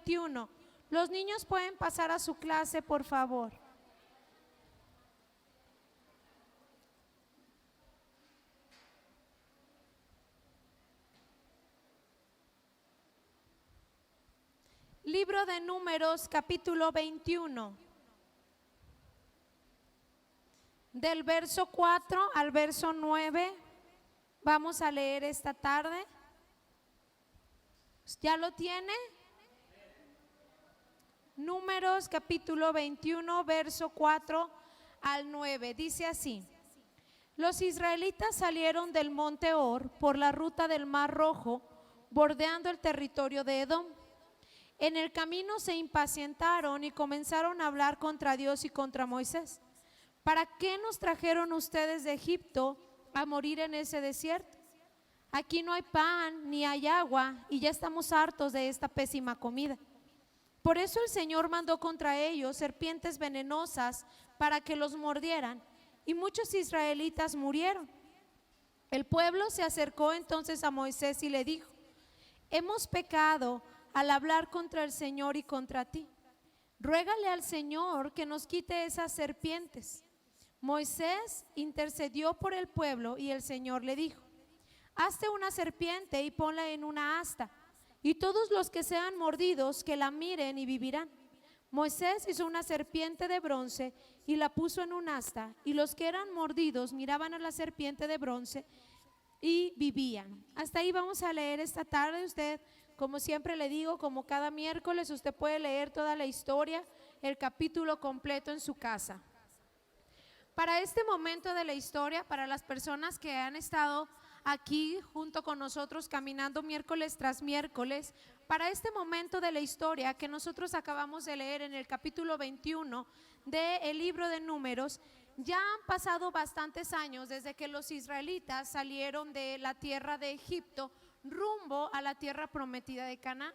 21. Los niños pueden pasar a su clase, por favor. Libro de Números, capítulo 21. Del verso 4 al verso 9 vamos a leer esta tarde. ¿Ya lo tiene? Números capítulo 21, verso 4 al 9. Dice así: los israelitas salieron del monte Hor por la ruta del Mar Rojo, bordeando el territorio de Edom. En el camino se impacientaron y comenzaron a hablar contra Dios y contra Moisés. ¿Para qué nos trajeron ustedes de Egipto a morir en ese desierto? Aquí no hay pan ni hay agua y ya estamos hartos de esta pésima comida. Por eso el Señor mandó contra ellos serpientes venenosas para que los mordieran, y muchos israelitas murieron. El pueblo se acercó entonces a Moisés y le dijo: hemos pecado al hablar contra el Señor y contra ti. Ruégale al Señor que nos quite esas serpientes. Moisés intercedió por el pueblo y el Señor le dijo: hazte una serpiente y ponla en una asta, y todos los que sean mordidos que la miren y vivirán. Moisés hizo una serpiente de bronce y la puso en un asta, y los que eran mordidos miraban a la serpiente de bronce y vivían. Hasta ahí vamos a leer esta tarde. Usted, como siempre le digo, como cada miércoles, usted puede leer toda la historia, el capítulo completo en su casa. Para este momento de la historia, para las personas que han estado aquí junto con nosotros caminando miércoles tras miércoles, para este momento de la historia que nosotros acabamos de leer en el capítulo 21 del libro de Números, ya han pasado bastantes años desde que los israelitas salieron de la tierra de Egipto rumbo a la tierra prometida de Canaán.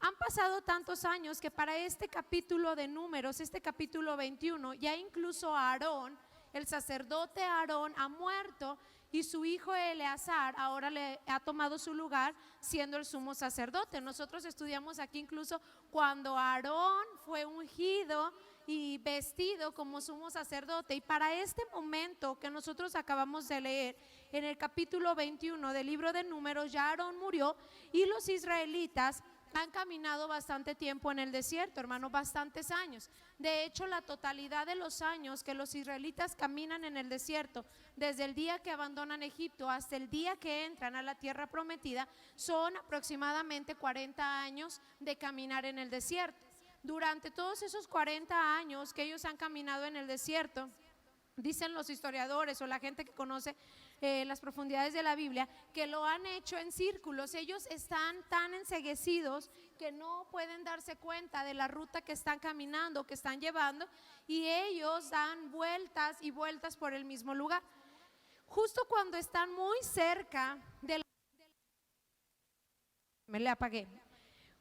Han pasado tantos años que para este capítulo de Números, este capítulo 21, ya incluso Aarón, el sacerdote Aarón, ha muerto, y su hijo Eleazar ahora le ha tomado su lugar siendo el sumo sacerdote. Nosotros estudiamos aquí incluso cuando Aarón fue ungido y vestido como sumo sacerdote. Y para este momento que nosotros acabamos de leer en el capítulo 21 del libro de Números, ya Aarón murió y los israelitas han caminado bastante tiempo en el desierto, hermano, bastantes años. De hecho, la totalidad de los años que los israelitas caminan en el desierto, desde el día que abandonan Egipto hasta el día que entran a la tierra prometida, son aproximadamente 40 años de caminar en el desierto. Durante todos esos 40 años que ellos han caminado en el desierto, dicen los historiadores o la gente que conoce las profundidades de la Biblia, que lo han hecho en círculos. Ellos están tan enceguecidos que no pueden darse cuenta de la ruta que están caminando, que están llevando, y ellos dan vueltas y vueltas por el mismo lugar. Justo cuando están muy cerca de la... Me le apagué.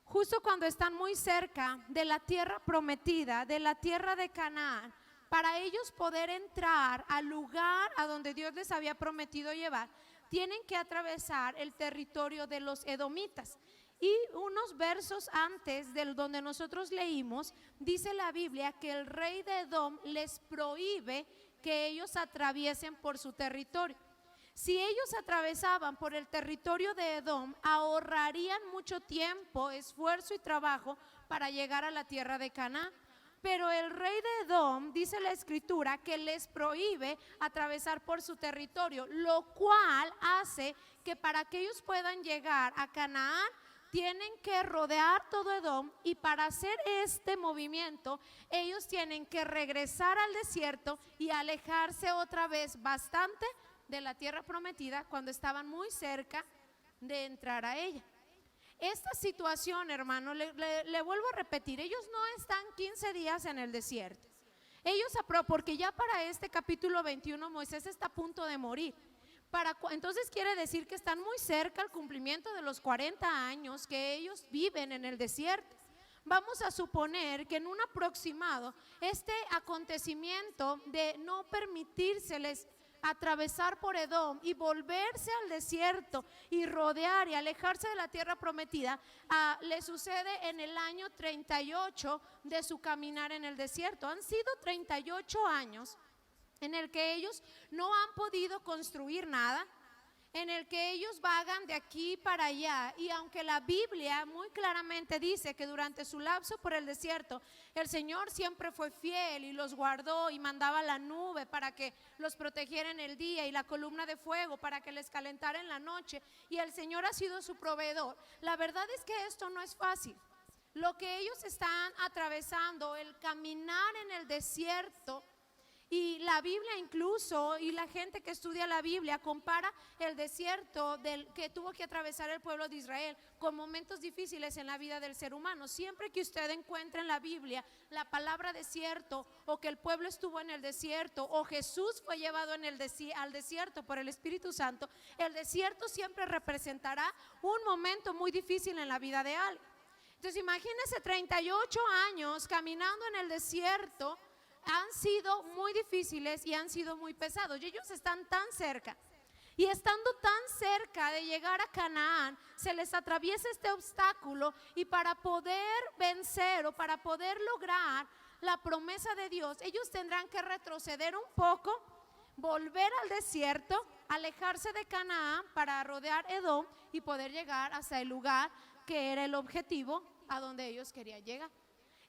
Justo cuando están muy cerca de la tierra prometida, de la tierra de Canaán, para ellos poder entrar al lugar a donde Dios les había prometido llevar, tienen que atravesar el territorio de los edomitas. Y unos versos antes del donde nosotros leímos, dice la Biblia que el rey de Edom les prohíbe que ellos atraviesen por su territorio. Si ellos atravesaban por el territorio de Edom, ahorrarían mucho tiempo, esfuerzo y trabajo para llegar a la tierra de Canaán. Pero el rey de Edom, dice la escritura, que les prohíbe atravesar por su territorio, lo cual hace que para que ellos puedan llegar a Canaán, tienen que rodear todo Edom, y para hacer este movimiento, ellos tienen que regresar al desierto y alejarse otra vez bastante de la tierra prometida cuando estaban muy cerca de entrar a ella. Esta situación, hermano, le vuelvo a repetir, ellos no están 15 días en el desierto. Ellos, porque ya para este capítulo 21 Moisés está a punto de morir. Entonces quiere decir que están muy cerca al cumplimiento de los 40 años que ellos viven en el desierto. Vamos a suponer que en un aproximado este acontecimiento de no permitírseles atravesar por Edom y volverse al desierto y rodear y alejarse de la tierra prometida, le sucede en el año 38 de su caminar en el desierto. Han sido 38 años en el que ellos no han podido construir nada, en el que ellos vagan de aquí para allá. Y aunque la Biblia muy claramente dice que durante su lapso por el desierto el Señor siempre fue fiel y los guardó y mandaba la nube para que los protegiera en el día y la columna de fuego para que les calentara en la noche, y el Señor ha sido su proveedor, la verdad es que esto no es fácil. Lo que ellos están atravesando, el caminar en el desierto, y la Biblia incluso, y la gente que estudia la Biblia compara el desierto que tuvo que atravesar el pueblo de Israel con momentos difíciles en la vida del ser humano. Siempre que usted encuentre en la Biblia la palabra desierto, o que el pueblo estuvo en el desierto, o Jesús fue llevado al desierto por el Espíritu Santo, el desierto siempre representará un momento muy difícil en la vida de alguien. Entonces imagínense 38 años caminando en el desierto. Han sido muy difíciles y han sido muy pesados, y ellos están tan cerca, y estando tan cerca de llegar a Canaán, se les atraviesa este obstáculo, y para poder vencer o para poder lograr la promesa de Dios, ellos tendrán que retroceder un poco, volver al desierto, alejarse de Canaán para rodear Edom y poder llegar hasta el lugar que era el objetivo a donde ellos querían llegar.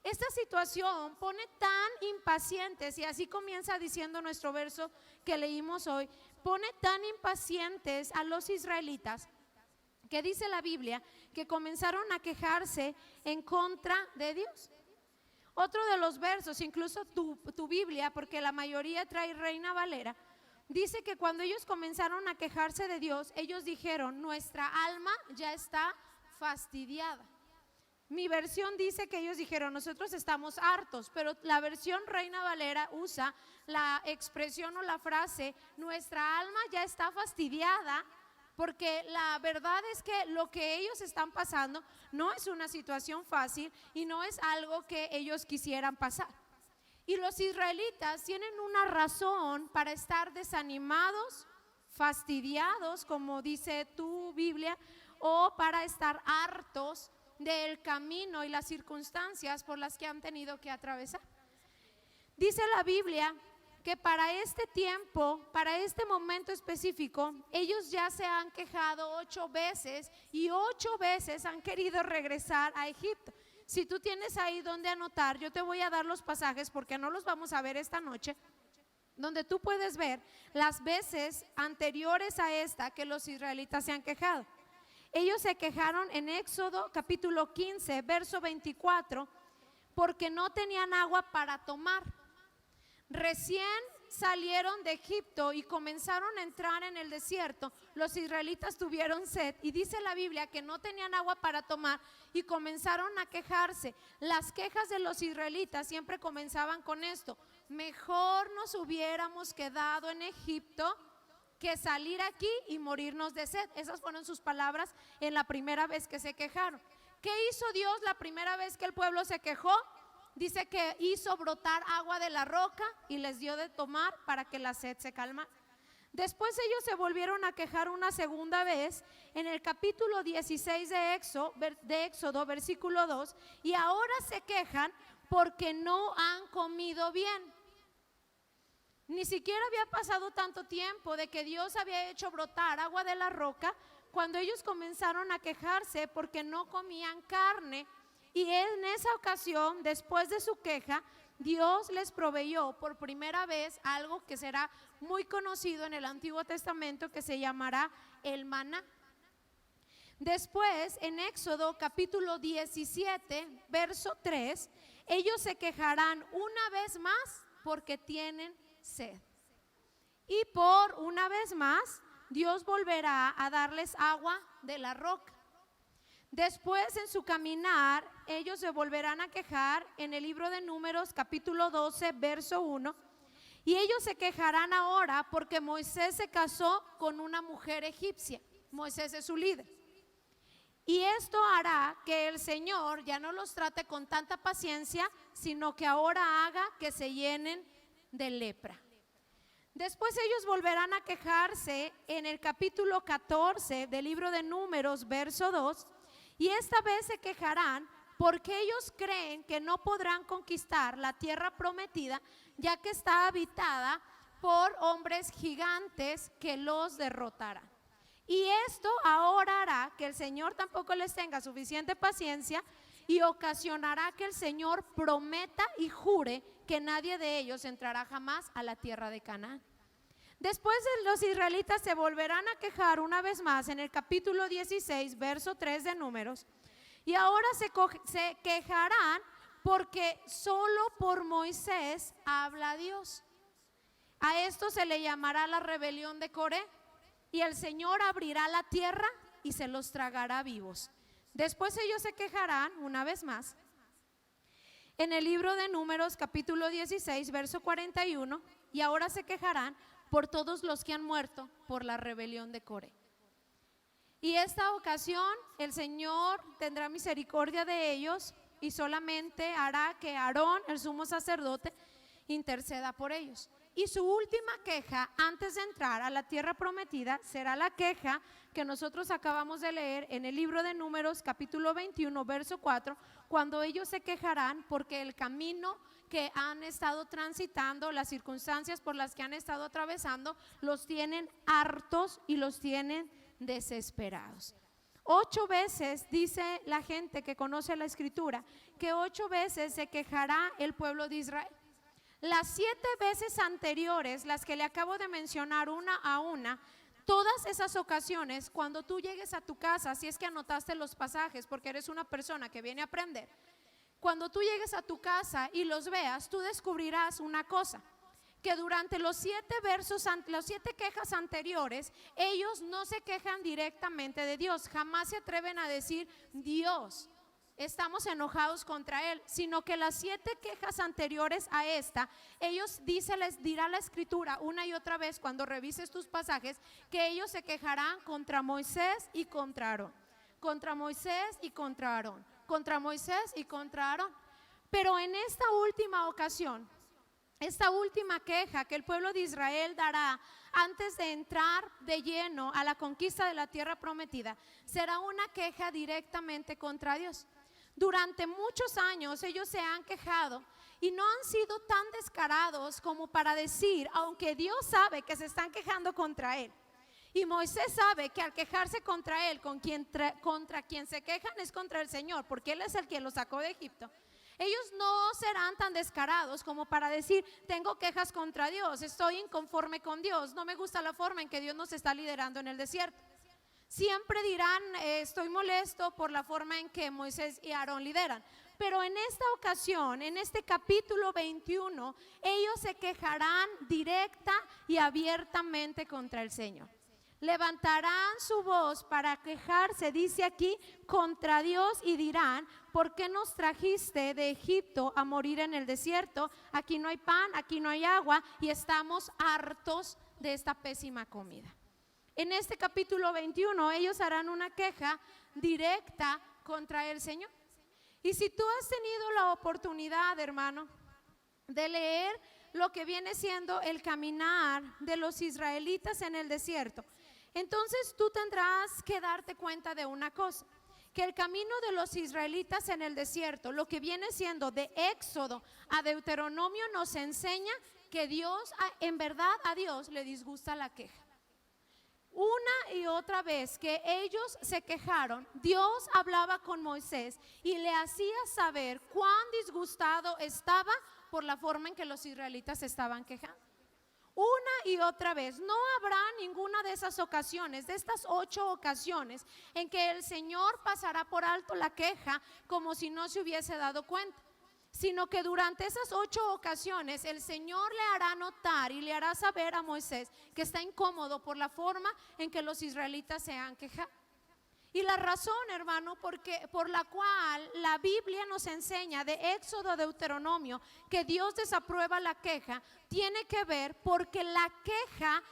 Esta situación pone tan impacientes, y así comienza diciendo nuestro verso que leímos hoy, pone tan impacientes a los israelitas, que dice la Biblia que comenzaron a quejarse en contra de Dios. Otro de los versos, incluso tu Biblia, porque la mayoría trae Reina Valera, dice que cuando ellos comenzaron a quejarse de Dios, ellos dijeron: nuestra alma ya está fastidiada. Mi versión dice que ellos dijeron: nosotros estamos hartos, pero la versión Reina Valera usa la expresión o la frase: nuestra alma ya está fastidiada, porque la verdad es que lo que ellos están pasando no es una situación fácil y no es algo que ellos quisieran pasar. Y los israelitas tienen una razón para estar desanimados, fastidiados, como dice tu Biblia, o para estar hartos del camino y las circunstancias por las que han tenido que atravesar. Dice la Biblia que para este tiempo, para este momento específico, ellos ya se han quejado 8 veces y 8 veces han querido regresar a Egipto. Si tú tienes ahí donde anotar, yo te voy a dar los pasajes porque no los vamos a ver esta noche, donde tú puedes ver las veces anteriores a esta que los israelitas se han quejado. Ellos se quejaron en Éxodo capítulo 15, verso 24, porque no tenían agua para tomar. Recién salieron de Egipto y comenzaron a entrar en el desierto. Los israelitas tuvieron sed, y dice la Biblia que no tenían agua para tomar y comenzaron a quejarse. Las quejas de los israelitas siempre comenzaban con esto: mejor nos hubiéramos quedado en Egipto que salir aquí y morirnos de sed. Esas fueron sus palabras en la primera vez que se quejaron. ¿Qué hizo Dios la primera vez que el pueblo se quejó? Dice que hizo brotar agua de la roca y les dio de tomar para que la sed se calmara. Después ellos se volvieron a quejar una segunda vez en el capítulo 16 de Éxodo, versículo 2, y ahora se quejan porque no han comido bien. Ni siquiera había pasado tanto tiempo de que Dios había hecho brotar agua de la roca cuando ellos comenzaron a quejarse porque no comían carne. Y en esa ocasión, después de su queja, Dios les proveyó por primera vez algo que será muy conocido en el Antiguo Testamento, que se llamará el maná. Después, en Éxodo capítulo 17, verso 3, ellos se quejarán una vez más porque tienen sed. Y por una vez más, Dios volverá a darles agua de la roca. Después, en su caminar, ellos se volverán a quejar en el libro de Números capítulo 12, verso 1, y ellos se quejarán ahora porque Moisés se casó con una mujer egipcia. Moisés es su líder. Y esto hará que el Señor ya no los trate con tanta paciencia, sino que ahora haga que se llenen de lepra. Después ellos volverán a quejarse en el capítulo 14 del libro de Números, verso 2, y esta vez se quejarán porque ellos creen que no podrán conquistar la tierra prometida, ya que está habitada por hombres gigantes que los derrotarán. Y esto ahora hará que el Señor tampoco les tenga suficiente paciencia y ocasionará que el Señor prometa y jure que nadie de ellos entrará jamás a la tierra de Canaán. Después los israelitas se volverán a quejar una vez más en el capítulo 16, verso 3 de Números, y ahora se quejarán porque solo por Moisés habla Dios. A esto se le llamará la rebelión de Coré, y el Señor abrirá la tierra y se los tragará vivos. Después ellos se quejarán una vez más en el libro de Números capítulo 16 verso 41, y ahora se quejarán por todos los que han muerto por la rebelión de Coré. Y esta ocasión el Señor tendrá misericordia de ellos y solamente hará que Aarón, el sumo sacerdote, interceda por ellos. Y su última queja antes de entrar a la tierra prometida será la queja que nosotros acabamos de leer en el libro de Números capítulo 21 verso 4, cuando ellos se quejarán porque el camino que han estado transitando, las circunstancias por las que han estado atravesando, los tienen hartos y los tienen desesperados. 8 veces dice la gente que conoce la escritura que 8 veces se quejará el pueblo de Israel. Las 7 veces anteriores, las que le acabo de mencionar una a una, todas esas ocasiones, cuando tú llegues a tu casa, si es que anotaste los pasajes porque eres una persona que viene a aprender, cuando tú llegues a tu casa y los veas, tú descubrirás una cosa, que durante los 7 versos, las 7 quejas anteriores, ellos no se quejan directamente de Dios, jamás se atreven a decir Dios, estamos enojados contra él, sino que las 7 quejas anteriores a esta, ellos les dirá la escritura una y otra vez cuando revises tus pasajes, que ellos se quejarán contra Moisés y contra Aarón, contra Moisés y contra Aarón, contra Moisés y contra Aarón. Pero en esta última ocasión, esta última queja que el pueblo de Israel dará antes de entrar de lleno a la conquista de la tierra prometida, será una queja directamente contra Dios. Durante muchos años ellos se han quejado y no han sido tan descarados como para decir, aunque Dios sabe que se están quejando contra él, y Moisés sabe que al quejarse contra él, contra quien se quejan es contra el Señor, porque él es el que los sacó de Egipto. Ellos no serán tan descarados como para decir, tengo quejas contra Dios, estoy inconforme con Dios, no me gusta la forma en que Dios nos está liderando en el desierto. Siempre dirán, estoy molesto por la forma en que Moisés y Aarón lideran. Pero en esta ocasión, en este capítulo 21, ellos se quejarán directa y abiertamente contra el Señor. Levantarán su voz para quejarse, dice aquí, contra Dios y dirán, ¿por qué nos trajiste de Egipto a morir en el desierto? Aquí no hay pan, aquí no hay agua y estamos hartos de esta pésima comida. En este capítulo 21 ellos harán una queja directa contra el Señor. Y si tú has tenido la oportunidad, hermano, de leer lo que viene siendo el caminar de los israelitas en el desierto, entonces tú tendrás que darte cuenta de una cosa, que el camino de los israelitas en el desierto, lo que viene siendo de Éxodo a Deuteronomio, nos enseña que Dios, en verdad a Dios le disgusta la queja. Una y otra vez que ellos se quejaron, Dios hablaba con Moisés y le hacía saber cuán disgustado estaba por la forma en que los israelitas se estaban quejando. Una y otra vez, no habrá ninguna de esas ocasiones, de estas 8 ocasiones, en que el Señor pasará por alto la queja como si no se hubiese dado cuenta, sino que durante esas 8 ocasiones el Señor le hará notar y le hará saber a Moisés que está incómodo por la forma en que los israelitas se han quejado. Y la razón, hermano, por la cual la Biblia nos enseña de Éxodo a Deuteronomio que Dios desaprueba la queja, tiene que ver porque la queja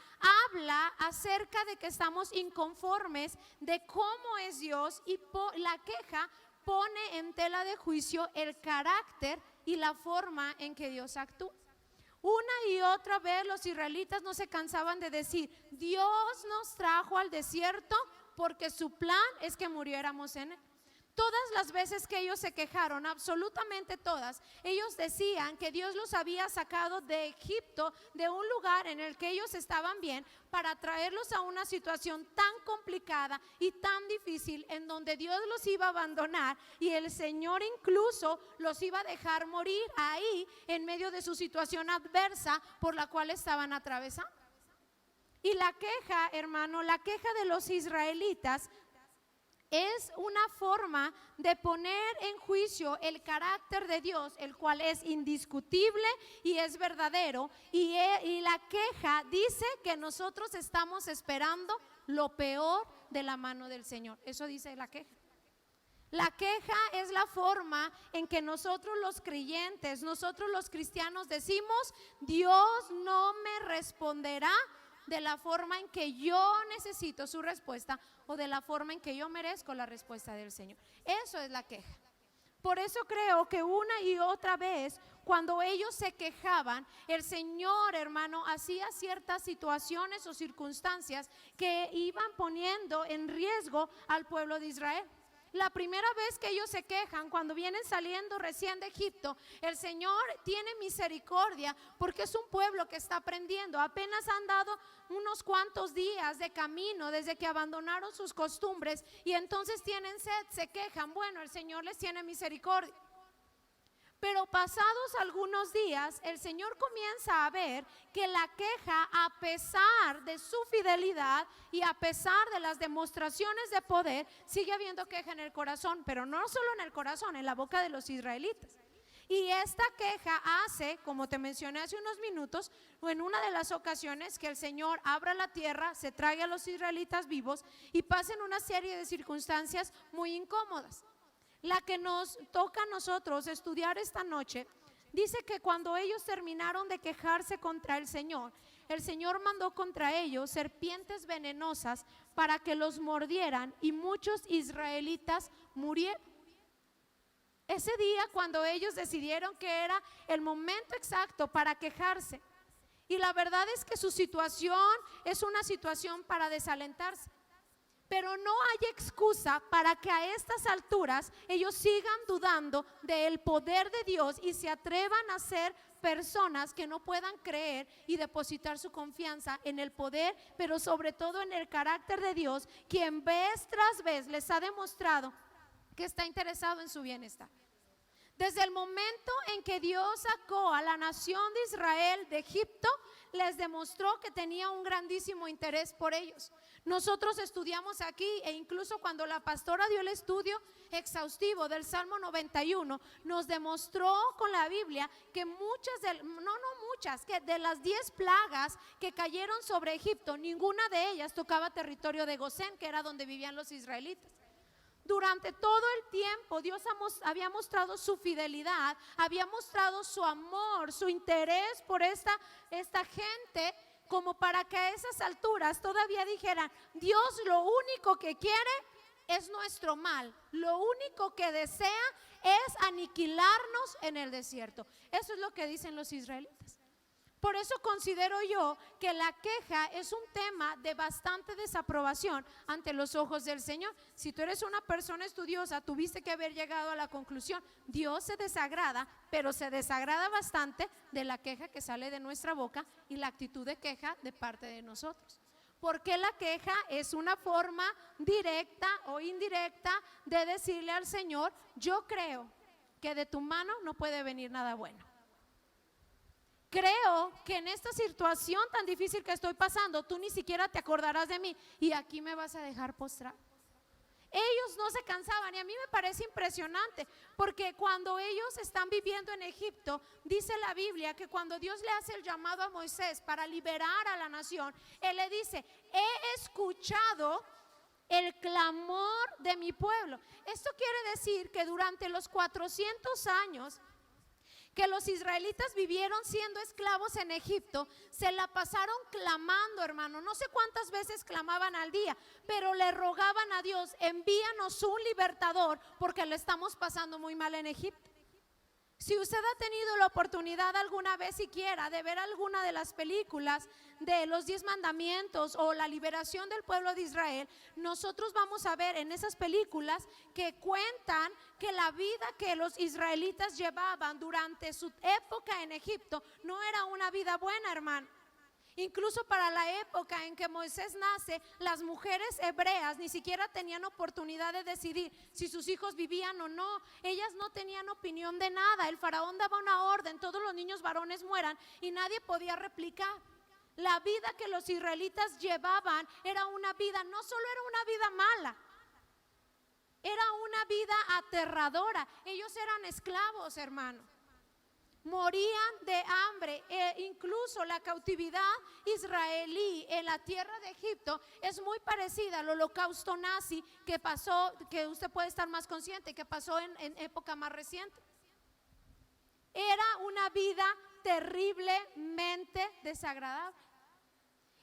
habla acerca de que estamos inconformes de cómo es Dios, y la queja pone en tela de juicio el carácter y la forma en que Dios actúa. Una y otra vez los israelitas no se cansaban de decir: Dios nos trajo al desierto porque su plan es que muriéramos en él. Todas las veces que ellos se quejaron, absolutamente todas, ellos decían que Dios los había sacado de Egipto, de un lugar en el que ellos estaban bien, para traerlos a una situación tan complicada y tan difícil, en donde Dios los iba a abandonar y el Señor incluso los iba a dejar morir ahí en medio de su situación adversa por la cual estaban atravesando. Y la queja, hermano, la queja de los israelitas es una forma de poner en juicio el carácter de Dios, el cual es indiscutible y es verdadero. Y la queja dice que nosotros estamos esperando lo peor de la mano del Señor. Eso dice la queja. La queja es la forma en que nosotros los creyentes, nosotros los cristianos decimos: Dios no me responderá de la forma en que yo necesito su respuesta o de la forma en que yo merezco la respuesta del Señor. Eso es la queja. Por eso creo que una y otra vez, cuando ellos se quejaban, el Señor, hermano, hacía ciertas situaciones o circunstancias que iban poniendo en riesgo al pueblo de Israel. La primera vez que ellos se quejan, cuando vienen saliendo recién de Egipto, el Señor tiene misericordia porque es un pueblo que está aprendiendo. Apenas han dado unos cuantos días de camino desde que abandonaron sus costumbres y entonces tienen sed, se quejan. Bueno, el Señor les tiene misericordia. Pero pasados algunos días, el Señor comienza a ver que la queja, a pesar de su fidelidad y a pesar de las demostraciones de poder, sigue habiendo queja en el corazón, pero no solo en el corazón, en la boca de los israelitas. Y esta queja hace, como te mencioné hace unos minutos, o en una de las ocasiones, que el Señor abra la tierra, se traiga a los israelitas vivos y pasen una serie de circunstancias muy incómodas. La que nos toca a nosotros estudiar esta noche, dice que cuando ellos terminaron de quejarse contra el Señor mandó contra ellos serpientes venenosas para que los mordieran y muchos israelitas murieron. Ese día, cuando ellos decidieron que era el momento exacto para quejarse, y la verdad es que su situación es una situación para desalentarse. Pero no hay excusa para que a estas alturas ellos sigan dudando del poder de Dios y se atrevan a ser personas que no puedan creer y depositar su confianza en el poder, pero sobre todo en el carácter de Dios, quien vez tras vez les ha demostrado que está interesado en su bienestar. Desde el momento en que Dios sacó a la nación de Israel de Egipto, les demostró que tenía un grandísimo interés por ellos. Nosotros estudiamos aquí, e incluso cuando la pastora dio el estudio exhaustivo del Salmo 91, nos demostró con la Biblia que que de las 10 plagas que cayeron sobre Egipto, ninguna de ellas tocaba territorio de Gosén, que era donde vivían los israelitas. Durante todo el tiempo Dios había mostrado su fidelidad, había mostrado su amor, su interés por esta gente, como para que a esas alturas todavía dijeran: Dios lo único que quiere es nuestro mal, lo único que desea es aniquilarnos en el desierto. Eso es lo que dicen los israelitas. Por eso considero yo que la queja es un tema de bastante desaprobación ante los ojos del Señor. Si tú eres una persona estudiosa, tuviste que haber llegado a la conclusión: Dios se desagrada, pero se desagrada bastante de la queja que sale de nuestra boca y la actitud de queja de parte de nosotros. Porque la queja es una forma directa o indirecta de decirle al Señor: yo creo que de tu mano no puede venir nada bueno. Creo que en esta situación tan difícil que estoy pasando, tú ni siquiera te acordarás de mí y aquí me vas a dejar postrado. Ellos no se cansaban y a mí me parece impresionante, porque cuando ellos están viviendo en Egipto, dice la Biblia que cuando Dios le hace el llamado a Moisés para liberar a la nación, Él le dice: he escuchado el clamor de mi pueblo. Esto quiere decir que durante los 400 años que los israelitas vivieron siendo esclavos en Egipto, se la pasaron clamando, hermano. No sé cuántas veces clamaban al día, pero le rogaban a Dios: envíanos un libertador porque lo estamos pasando muy mal en Egipto. Si usted ha tenido la oportunidad alguna vez siquiera de ver alguna de las películas de los 10 mandamientos o la liberación del pueblo de Israel, nosotros vamos a ver en esas películas que cuentan que la vida que los israelitas llevaban durante su época en Egipto no era una vida buena, hermano. Incluso para la época en que Moisés nace, las mujeres hebreas ni siquiera tenían oportunidad de decidir si sus hijos vivían o no. Ellas no tenían opinión de nada. El faraón daba una orden, todos los niños varones mueran, y nadie podía replicar. La vida que los israelitas llevaban era una vida, no solo era una vida mala, era una vida aterradora. Ellos eran esclavos, hermano. Morían de hambre. Incluso la cautividad israelí en la tierra de Egipto es muy parecida al holocausto nazi que pasó, que usted puede estar más consciente, que pasó en época más reciente. Era una vida terriblemente desagradable.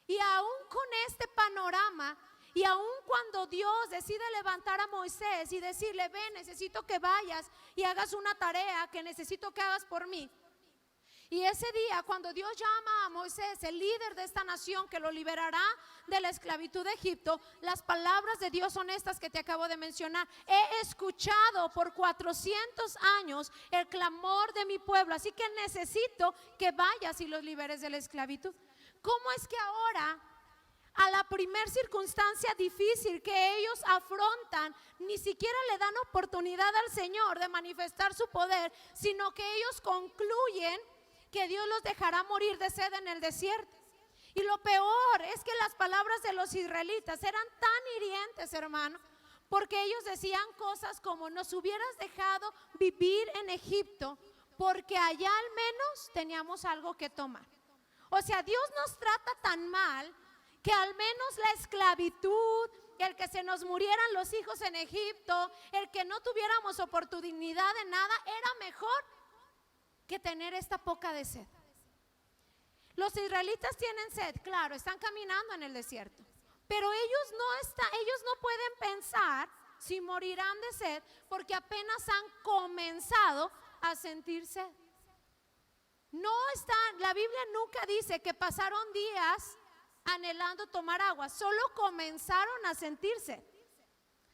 Y aún con este panorama, y aun cuando Dios decide levantar a Moisés y decirle: ven, necesito que vayas y hagas una tarea que necesito que hagas por mí. Y ese día, cuando Dios llama a Moisés, el líder de esta nación que lo liberará de la esclavitud de Egipto, las palabras de Dios son estas que te acabo de mencionar: he escuchado por 400 años el clamor de mi pueblo, así que necesito que vayas y los liberes de la esclavitud. ¿Cómo es que ahora, a la primer circunstancia difícil que ellos afrontan, ni siquiera le dan oportunidad al Señor de manifestar su poder, sino que ellos concluyen que Dios los dejará morir de sed en el desierto? Y lo peor es que las palabras de los israelitas eran tan hirientes, hermano, porque ellos decían cosas como: nos hubieras dejado vivir en Egipto, porque allá al menos teníamos algo que tomar. O sea, Dios nos trata tan mal que al menos la esclavitud, el que se nos murieran los hijos en Egipto, el que no tuviéramos oportunidad de nada, era mejor que tener esta poca de sed. Los israelitas tienen sed, claro, están caminando en el desierto, pero ellos no pueden pensar si morirán de sed, porque apenas han comenzado a sentir sed. La Biblia nunca dice que pasaron días anhelando tomar agua, solo comenzaron a sentirse,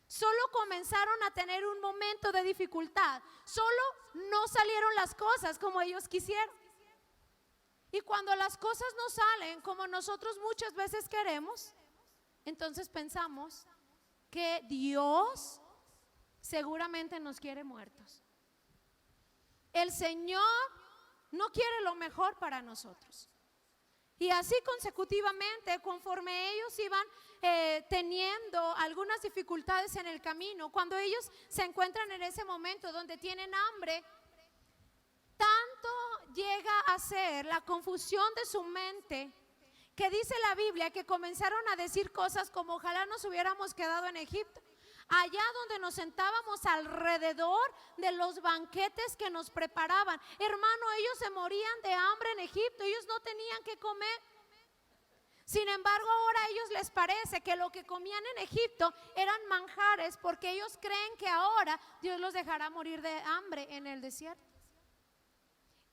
solo comenzaron a tener un momento de dificultad, solo no salieron las cosas como ellos quisieron. Y cuando las cosas no salen como nosotros muchas veces queremos, entonces pensamos que Dios seguramente nos quiere muertos. El Señor no quiere lo mejor para nosotros. Y así consecutivamente, conforme ellos iban teniendo algunas dificultades en el camino, cuando ellos se encuentran en ese momento donde tienen hambre, tanto llega a ser la confusión de su mente, que dice la Biblia que comenzaron a decir cosas como: ojalá nos hubiéramos quedado en Egipto, allá donde nos sentábamos alrededor de los banquetes que nos preparaban. Hermano, ellos se morían de hambre en Egipto, ellos no tenían que comer. Sin embargo, ahora a ellos les parece que lo que comían en Egipto eran manjares, porque ellos creen que ahora Dios los dejará morir de hambre en el desierto.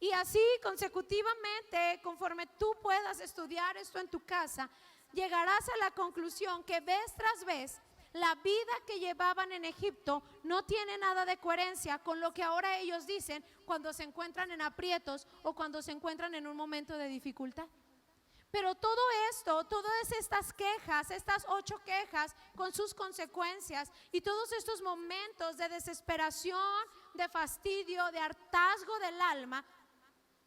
Y así consecutivamente, conforme tú puedas estudiar esto en tu casa, llegarás a la conclusión que vez tras vez la vida que llevaban en Egipto no tiene nada de coherencia con lo que ahora ellos dicen cuando se encuentran en aprietos o cuando se encuentran en un momento de dificultad. Pero todo esto, todas estas quejas, estas 8 quejas con sus consecuencias y todos estos momentos de desesperación, de fastidio, de hartazgo del alma,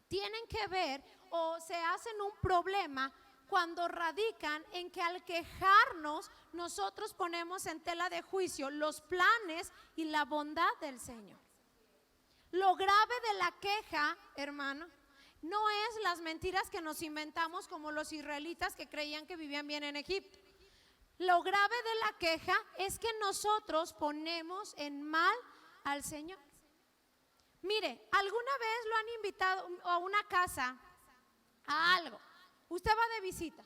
tienen que ver o se hacen un problema cuando radican en que al quejarnos nosotros ponemos en tela de juicio los planes y la bondad del Señor. Lo grave de la queja, hermano, no es las mentiras que nos inventamos como los israelitas que creían que vivían bien en Egipto. Lo grave de la queja es que nosotros ponemos en mal al Señor. Mire, ¿alguna vez lo han invitado a una casa a algo? Usted va de visita,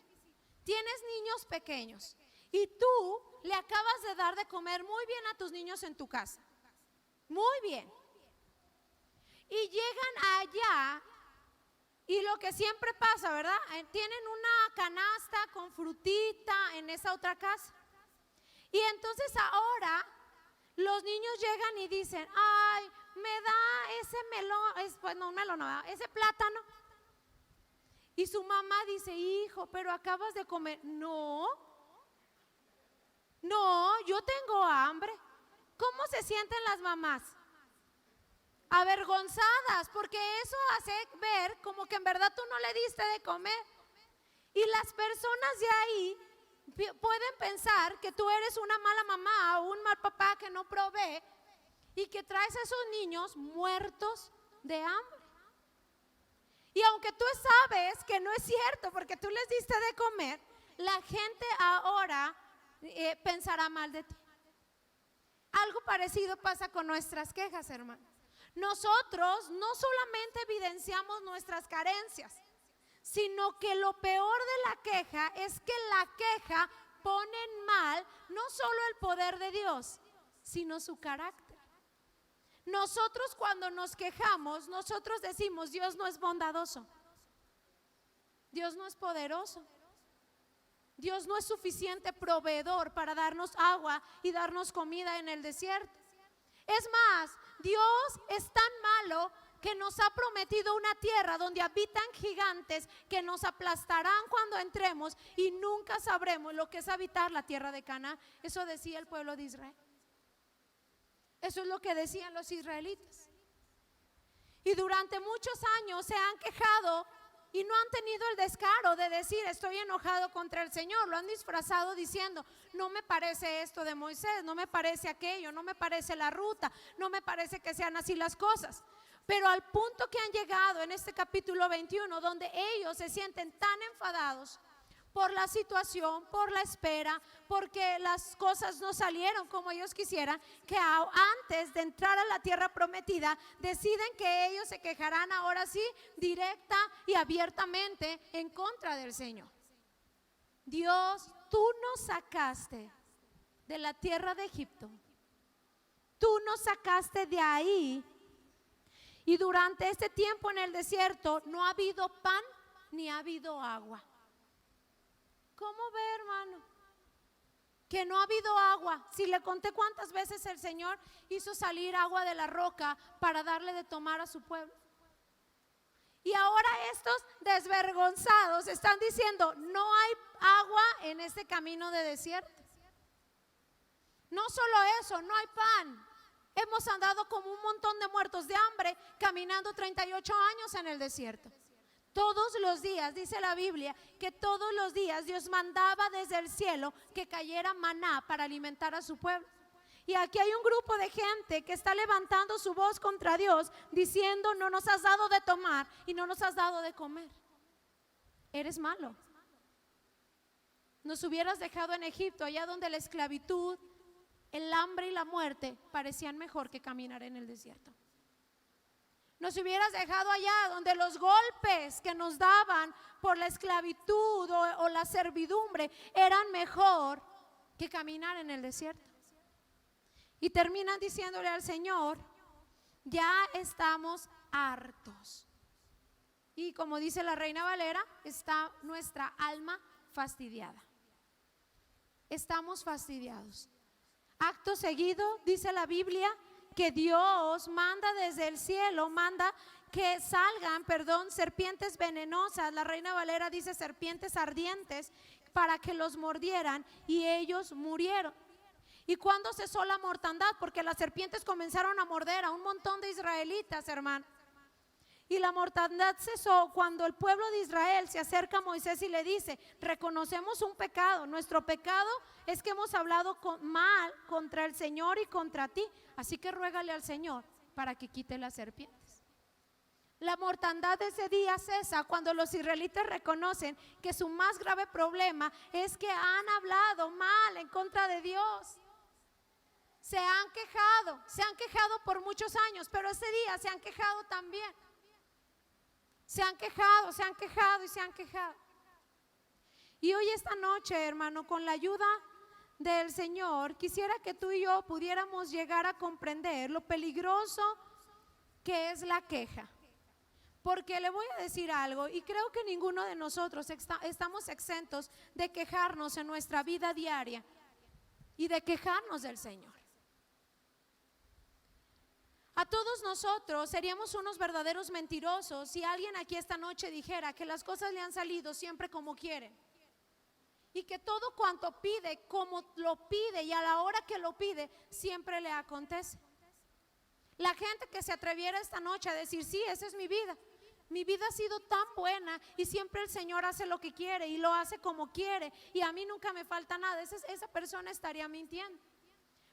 tienes niños pequeños y tú le acabas de dar de comer muy bien a tus niños en tu casa, muy bien. Y llega Y lo que siempre pasa, ¿verdad? Tienen una canasta con frutita en esa otra casa. Y entonces ahora los niños llegan y dicen, ay, me da ese melón, pues no un melón, no, ese plátano. Y su mamá dice, hijo, pero acabas de comer. No, yo tengo hambre. ¿Cómo se sienten las mamás? Avergonzadas, porque eso hace ver como que en verdad tú no le diste de comer. Y las personas de ahí pueden pensar que tú eres una mala mamá o un mal papá que no provee y que traes a esos niños muertos de hambre. Y aunque tú sabes que no es cierto porque tú les diste de comer, la gente ahora pensará mal de ti. Algo parecido pasa con nuestras quejas, hermanos. Nosotros no solamente evidenciamos nuestras carencias, sino que lo peor de la queja es que la queja pone en mal no solo el poder de Dios, sino su carácter. Nosotros cuando nos quejamos, nosotros decimos, Dios no es bondadoso, Dios no es poderoso, Dios no es suficiente proveedor para darnos agua y darnos comida en el desierto. Es más, Dios es tan malo que nos ha prometido una tierra donde habitan gigantes que nos aplastarán cuando entremos y nunca sabremos lo que es habitar la tierra de Canaán. Eso decía el pueblo de Israel. Eso es lo que decían los israelitas. Y durante muchos años se han quejado y no han tenido el descaro de decir estoy enojado contra el Señor. Lo han disfrazado diciendo no me parece esto de Moisés, no me parece aquello, no me parece la ruta, no me parece que sean así las cosas. Pero al punto que han llegado en este capítulo 21, donde ellos se sienten tan enfadados por la situación, por la espera, porque las cosas no salieron como ellos quisieran, que antes de entrar a la tierra prometida, deciden que ellos se quejarán ahora sí, directa y abiertamente en contra del Señor. Dios, tú nos sacaste de la tierra de Egipto, tú nos sacaste de ahí. Y durante este tiempo en el desierto no ha habido pan ni ha habido agua. ¿Cómo ve, hermano? Que no ha habido agua. Si le conté cuántas veces el Señor hizo salir agua de la roca para darle de tomar a su pueblo. Y ahora estos desvergonzados están diciendo, no hay agua en este camino de desierto. No solo eso, no hay pan. Hemos andado como un montón de muertos de hambre caminando 38 años en el desierto. Todos los días, dice la Biblia, que todos los días Dios mandaba desde el cielo que cayera maná para alimentar a su pueblo. Y aquí hay un grupo de gente que está levantando su voz contra Dios diciendo no nos has dado de tomar y no nos has dado de comer. Eres malo. Nos hubieras dejado en Egipto, allá donde la esclavitud, el hambre y la muerte parecían mejor que caminar en el desierto. Nos hubieras dejado allá donde los golpes que nos daban por la esclavitud o la servidumbre eran mejor que caminar en el desierto. Y terminan diciéndole al Señor, ya estamos hartos. Y como dice la Reina Valera, está nuestra alma fastidiada. Estamos fastidiados. Acto seguido, dice la Biblia, que Dios manda desde el cielo, manda que salgan, serpientes venenosas. La Reina Valera dice serpientes ardientes para que los mordieran y ellos murieron. ¿Y cuándo cesó la mortandad? Porque las serpientes comenzaron a morder a un montón de israelitas, hermano. Y la mortandad cesó cuando el pueblo de Israel se acerca a Moisés y le dice, reconocemos un pecado, nuestro pecado es que hemos hablado mal contra el Señor y contra ti, así que ruégale al Señor para que quite las serpientes. La mortandad de ese día cesa cuando los israelitas reconocen que su más grave problema es que han hablado mal en contra de Dios. Se han quejado por muchos años, pero ese día se han quejado también. Se han quejado y se han quejado. Y hoy esta noche, hermano, con la ayuda del Señor, quisiera que tú y yo pudiéramos llegar a comprender lo peligroso que es la queja. Porque le voy a decir algo, y creo que ninguno de nosotros estamos exentos de quejarnos en nuestra vida diaria y de quejarnos del Señor. A todos nosotros seríamos unos verdaderos mentirosos si alguien aquí esta noche dijera que las cosas le han salido siempre como quieren y que todo cuanto pide, como lo pide y a la hora que lo pide, siempre le acontece. La gente que se atreviera esta noche a decir, sí, esa es mi vida. Mi vida ha sido tan buena y siempre el Señor hace lo que quiere y lo hace como quiere y a mí nunca me falta nada. Esa persona estaría mintiendo.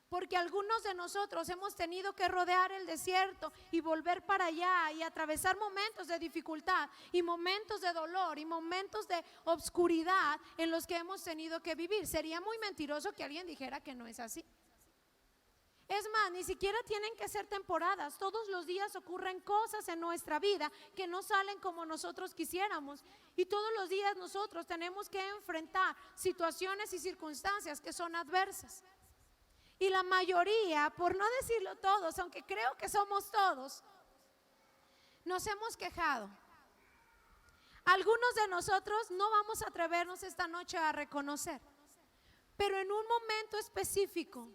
Porque algunos de nosotros hemos tenido que rodear el desierto y volver para allá y atravesar momentos de dificultad y momentos de dolor y momentos de obscuridad en los que hemos tenido que vivir. Sería muy mentiroso que alguien dijera que no es así. Es más, ni siquiera tienen que ser temporadas. Todos los días ocurren cosas en nuestra vida que no salen como nosotros quisiéramos. Y todos los días nosotros tenemos que enfrentar situaciones y circunstancias que son adversas. Y la mayoría, por no decirlo todos, aunque creo que somos todos, nos hemos quejado. Algunos de nosotros no vamos a atrevernos esta noche a reconocer, pero en un momento específico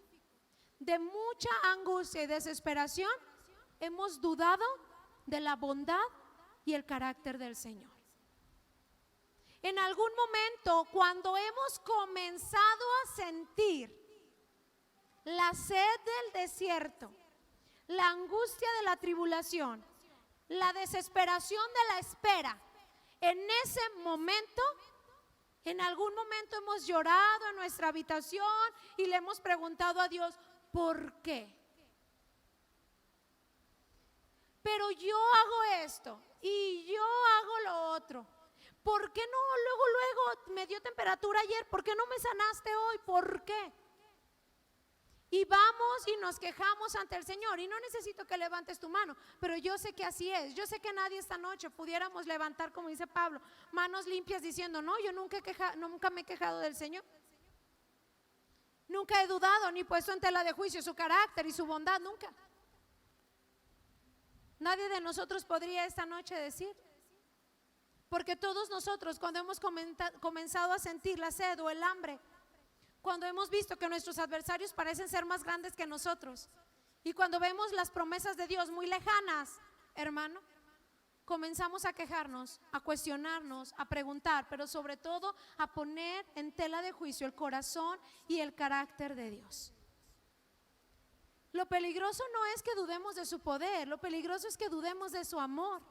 de mucha angustia y desesperación, hemos dudado de la bondad y el carácter del Señor. En algún momento, cuando hemos comenzado a sentir la sed del desierto, la angustia de la tribulación, la desesperación de la espera, en ese momento, en algún momento hemos llorado en nuestra habitación y le hemos preguntado a Dios, ¿por qué? Pero yo hago esto y yo hago lo otro. ¿Por qué no? Luego me dio temperatura ayer, ¿por qué no me sanaste hoy? ¿Por qué? Y vamos y nos quejamos ante el Señor. Y no necesito que levantes tu mano, pero yo sé que así es. Yo sé que nadie esta noche pudiéramos levantar, como dice Pablo, manos limpias diciendo, no, yo nunca me he quejado del Señor. Nunca he dudado ni puesto en tela de juicio su carácter y su bondad, nunca. Nadie de nosotros podría esta noche decir. Porque todos nosotros, cuando hemos comenzado a sentir la sed o el hambre, cuando hemos visto que nuestros adversarios parecen ser más grandes que nosotros y cuando vemos las promesas de Dios muy lejanas, hermano, comenzamos a quejarnos, a cuestionarnos, a preguntar, pero sobre todo a poner en tela de juicio el corazón y el carácter de Dios. Lo peligroso no es que dudemos de su poder, lo peligroso es que dudemos de su amor.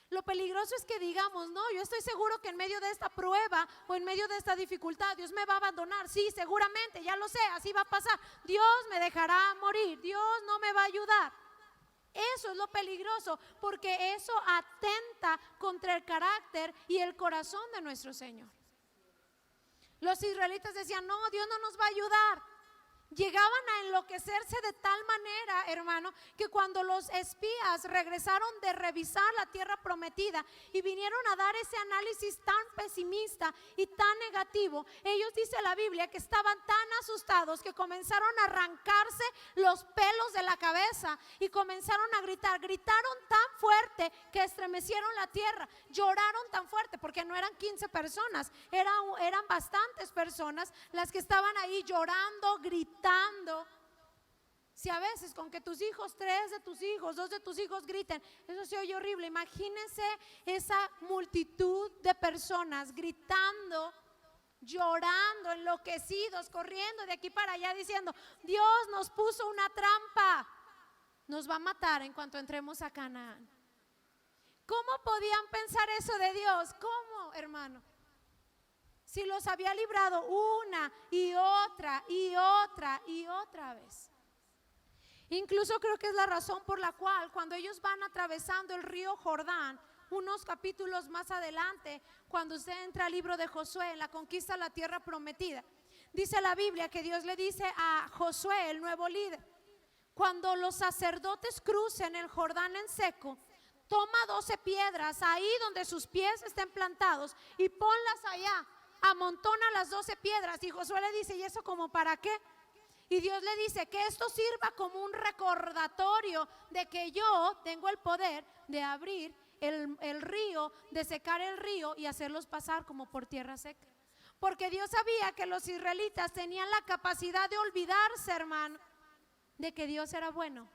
Lo peligroso es que digamos, no, yo estoy seguro que en medio de esta prueba o en medio de esta dificultad Dios me va a abandonar. Sí, seguramente, ya lo sé, así va a pasar. Dios me dejará morir, Dios no me va a ayudar. Eso es lo peligroso, porque eso atenta contra el carácter y el corazón de nuestro Señor. Los israelitas decían, no, Dios no nos va a ayudar. Llegaban a enloquecerse de tal manera, hermano, que cuando los espías regresaron de revisar la tierra prometida y vinieron a dar ese análisis tan pesimista y tan negativo, ellos, dice la Biblia, que estaban tan asustados que comenzaron a arrancarse los pelos de la cabeza y comenzaron a gritar. Gritaron tan fuerte que estremecieron la tierra, lloraron tan fuerte, porque no eran 15 personas, eran bastantes personas las que estaban ahí llorando, gritando. Si a veces con que tus hijos, 3 de tus hijos, 2 de tus hijos griten, eso se oye horrible. Imagínense esa multitud de personas gritando, llorando, enloquecidos, corriendo de aquí para allá diciendo, Dios nos puso una trampa, nos va a matar en cuanto entremos a Canaán. ¿Cómo podían pensar eso de Dios? ¿Cómo, hermano? Si los había librado una y otra y otra y otra vez. Incluso creo que es la razón por la cual cuando ellos van atravesando el río Jordán, unos capítulos más adelante, cuando usted entra al libro de Josué, en la conquista de la tierra prometida, dice la Biblia que Dios le dice a Josué, el nuevo líder, cuando los sacerdotes crucen el Jordán en seco, toma 12 piedras ahí donde sus pies estén plantados y ponlas allá. Amontona las 12 piedras. Y Josué le dice, ¿y eso como para qué? Y Dios le dice que esto sirva como un recordatorio de que yo tengo el poder de abrir el río, de secar el río y hacerlos pasar como por tierra seca. Porque Dios sabía que los israelitas tenían la capacidad de olvidarse, hermano, de que Dios era bueno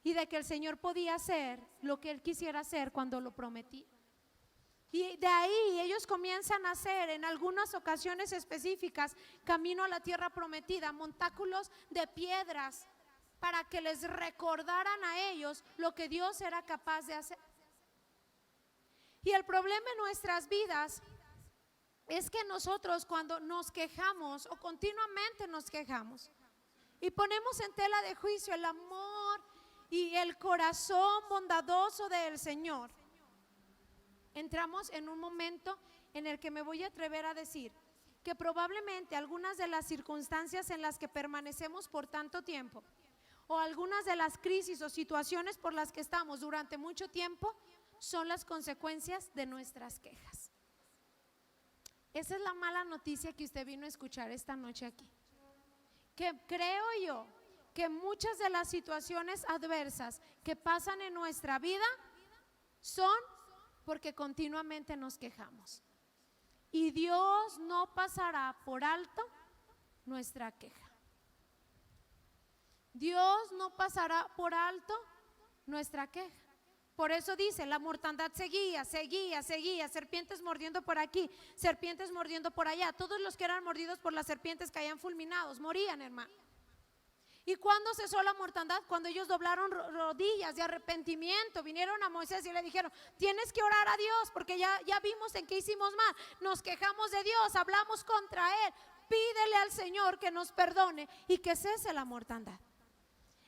y de que el Señor podía hacer lo que Él quisiera hacer cuando lo prometía. Y de ahí ellos comienzan a hacer en algunas ocasiones específicas, camino a la tierra prometida, montículos de piedras para que les recordaran a ellos lo que Dios era capaz de hacer. Y el problema en nuestras vidas es que nosotros cuando nos quejamos o continuamente nos quejamos y ponemos en tela de juicio el amor y el corazón bondadoso del Señor, entramos en un momento en el que me voy a atrever a decir que probablemente algunas de las circunstancias en las que permanecemos por tanto tiempo o algunas de las crisis o situaciones por las que estamos durante mucho tiempo son las consecuencias de nuestras quejas. Esa es la mala noticia que usted vino a escuchar esta noche aquí. Que creo yo que muchas de las situaciones adversas que pasan en nuestra vida son porque continuamente nos quejamos. Y Dios no pasará por alto nuestra queja. Dios no pasará por alto nuestra queja. Por eso dice, la mortandad seguía, serpientes mordiendo por aquí, serpientes mordiendo por allá. Todos los que eran mordidos por las serpientes caían fulminados, morían, hermano. ¿Y cuándo cesó la mortandad? Cuando ellos doblaron rodillas de arrepentimiento, vinieron a Moisés y le dijeron, tienes que orar a Dios porque ya vimos en qué hicimos mal, nos quejamos de Dios, hablamos contra Él, pídele al Señor que nos perdone y que cese la mortandad.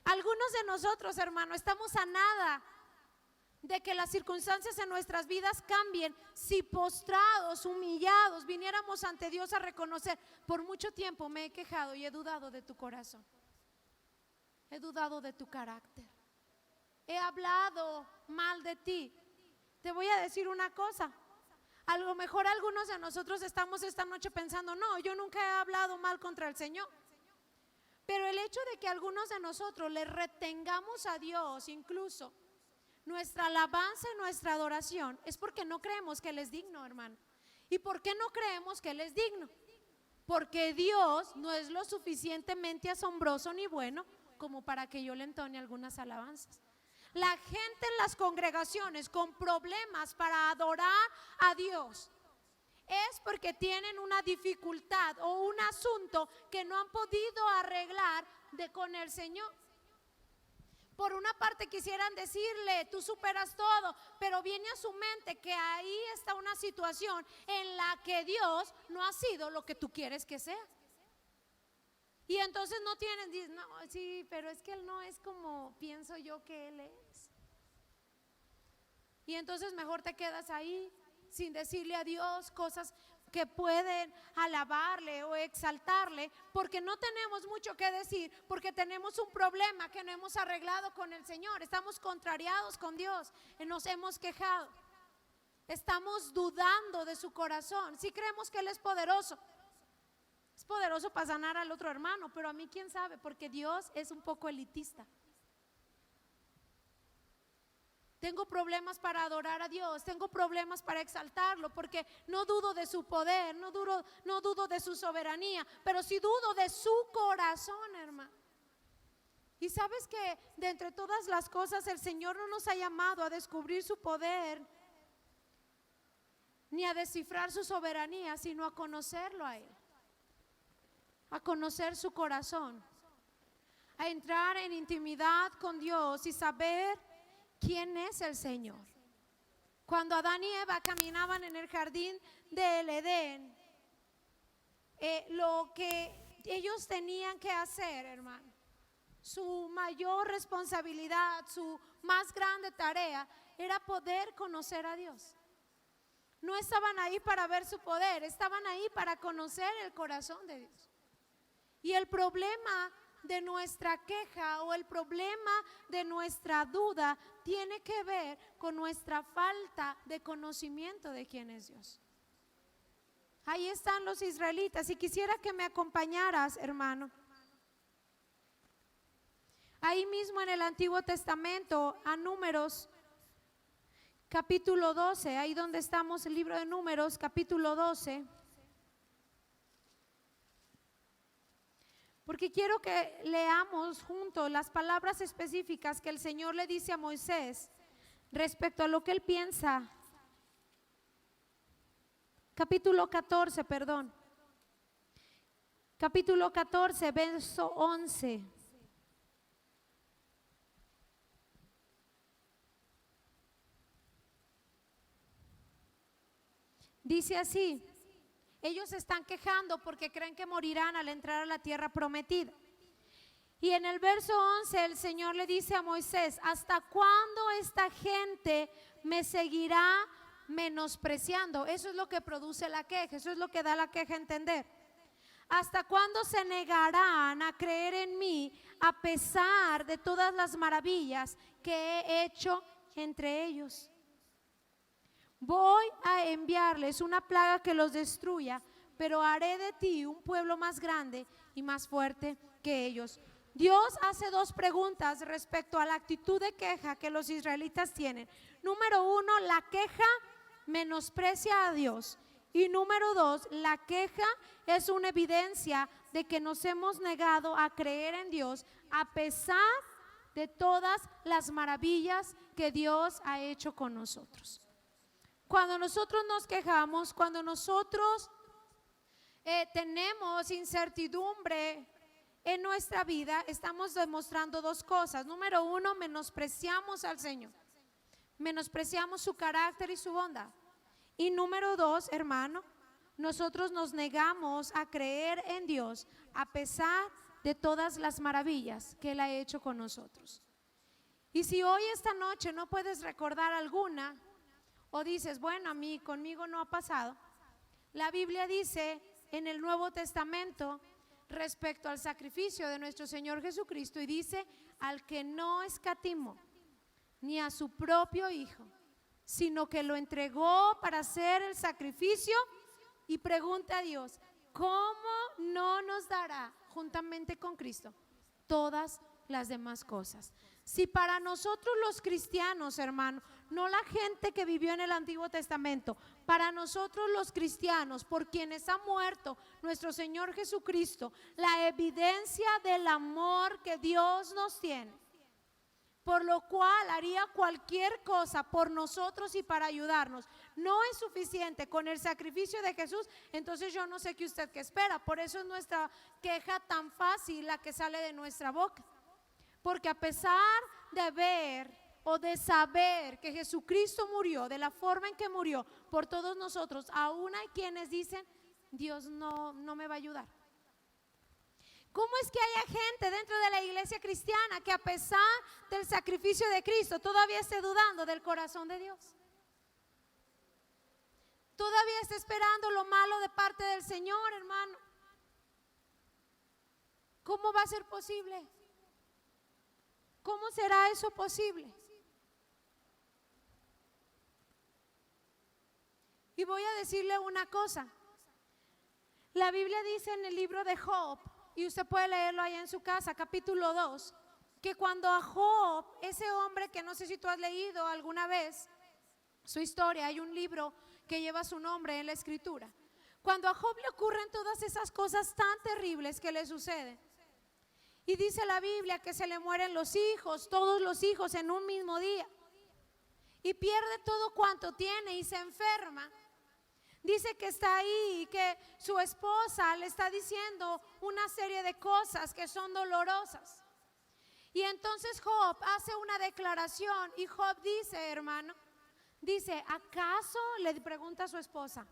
Algunos de nosotros, hermano, estamos a nada de que las circunstancias en nuestras vidas cambien si postrados, humillados, viniéramos ante Dios a reconocer, por mucho tiempo me he quejado y he dudado de tu corazón. He dudado de tu carácter. He hablado mal de ti. Te voy a decir una cosa. A lo mejor algunos de nosotros estamos esta noche pensando, no, yo nunca he hablado mal contra el Señor. Pero el hecho de que algunos de nosotros le retengamos a Dios incluso nuestra alabanza y nuestra adoración es porque no creemos que Él es digno, hermano. ¿Y por qué no creemos que Él es digno? Porque Dios no es lo suficientemente asombroso ni bueno como para que yo le entone algunas alabanzas. La gente en las congregaciones con problemas para adorar a Dios es porque tienen una dificultad o un asunto que no han podido arreglar con el Señor. Por una parte quisieran decirle, tú superas todo, pero viene a su mente que ahí está una situación en la que Dios no ha sido lo que tú quieres que sea. Y entonces no tienen, dicen, no, sí, pero es que Él no es como pienso yo que Él es. Y entonces mejor te quedas ahí sin decirle a Dios cosas que pueden alabarle o exaltarle, porque no tenemos mucho que decir, porque tenemos un problema que no hemos arreglado con el Señor. Estamos contrariados con Dios, nos hemos quejado, estamos dudando de su corazón. Si creemos que Él es poderoso para sanar al otro hermano, pero a mí quién sabe, porque Dios es un poco elitista. Tengo problemas para adorar a Dios, tengo problemas para exaltarlo, porque no dudo de su poder, no dudo de su soberanía, pero sí dudo de su corazón, hermano. Y sabes que de entre todas las cosas el Señor no nos ha llamado a descubrir su poder ni a descifrar su soberanía, sino a conocerlo a Él, a conocer su corazón, a entrar en intimidad con Dios y saber quién es el Señor. Cuando Adán y Eva caminaban en el jardín del Edén, lo que ellos tenían que hacer, hermano, su mayor responsabilidad, su más grande tarea era poder conocer a Dios. No estaban ahí para ver su poder, estaban ahí para conocer el corazón de Dios. Y el problema de nuestra queja o el problema de nuestra duda tiene que ver con nuestra falta de conocimiento de quién es Dios. Ahí están los israelitas y quisiera que me acompañaras, hermano, ahí mismo en el Antiguo Testamento, a Números, capítulo 12, ahí donde estamos, el libro de Números, capítulo 12. Porque quiero que leamos juntos las palabras específicas que el Señor le dice a Moisés respecto a lo que él piensa. Capítulo 14, perdón. Capítulo 14, verso 11. Dice así: ellos se están quejando porque creen que morirán al entrar a la tierra prometida. Y en el verso 11 el Señor le dice a Moisés: ¿hasta cuándo esta gente me seguirá menospreciando? Eso es lo que produce la queja, eso es lo que da la queja a entender. ¿Hasta cuándo se negarán a creer en mí a pesar de todas las maravillas que he hecho entre ellos? Voy a enviarles una plaga que los destruya, pero haré de ti un pueblo más grande y más fuerte que ellos. Dios hace dos preguntas respecto a la actitud de queja que los israelitas tienen. Número uno, la queja menosprecia a Dios. Y número dos, la queja es una evidencia de que nos hemos negado a creer en Dios a pesar de todas las maravillas que Dios ha hecho con nosotros. Cuando nosotros nos quejamos, cuando nosotros tenemos incertidumbre en nuestra vida, estamos demostrando dos cosas. Número uno, menospreciamos al Señor, menospreciamos su carácter y su bondad. Y número dos, hermano, nosotros nos negamos a creer en Dios a pesar de todas las maravillas que Él ha hecho con nosotros. Y si hoy, esta noche, no puedes recordar alguna, o dices, bueno, a mí, conmigo no ha pasado, la Biblia dice en el Nuevo Testamento respecto al sacrificio de nuestro Señor Jesucristo, y dice: al que no escatimó ni a su propio Hijo, sino que lo entregó para hacer el sacrificio. Y pregunta a Dios: ¿cómo no nos dará juntamente con Cristo todas las demás cosas? Si para nosotros los cristianos, hermano, no la gente que vivió en el Antiguo Testamento, para nosotros los cristianos, por quienes ha muerto nuestro Señor Jesucristo, la evidencia del amor que Dios nos tiene, por lo cual haría cualquier cosa por nosotros y para ayudarnos, no es suficiente con el sacrificio de Jesús. Entonces yo no sé qué usted que espera. Por eso es nuestra queja tan fácil la que sale de nuestra boca, porque a pesar de ver o de saber que Jesucristo murió de la forma en que murió por todos nosotros, aún hay quienes dicen: Dios no me va a ayudar. ¿Cómo es que haya gente dentro de la iglesia cristiana que a pesar del sacrificio de Cristo todavía esté dudando del corazón de Dios? Todavía está esperando lo malo de parte del Señor, hermano. ¿Cómo va a ser posible? ¿Cómo será eso posible? Y voy a decirle una cosa. La Biblia dice en el libro de Job, y usted puede leerlo ahí en su casa, capítulo 2, que cuando a Job, ese hombre que no sé si tú has leído alguna vez su historia, hay un libro que lleva su nombre en la escritura. Cuando a Job le ocurren todas esas cosas tan terribles que le suceden, y dice la Biblia que se le mueren los hijos, todos los hijos en un mismo día, y pierde todo cuanto tiene y se enferma. Dice que está ahí y que su esposa le está diciendo una serie de cosas que son dolorosas. Y entonces Job hace una declaración y Job dice, hermano, dice: ¿acaso, le pregunta a su esposa,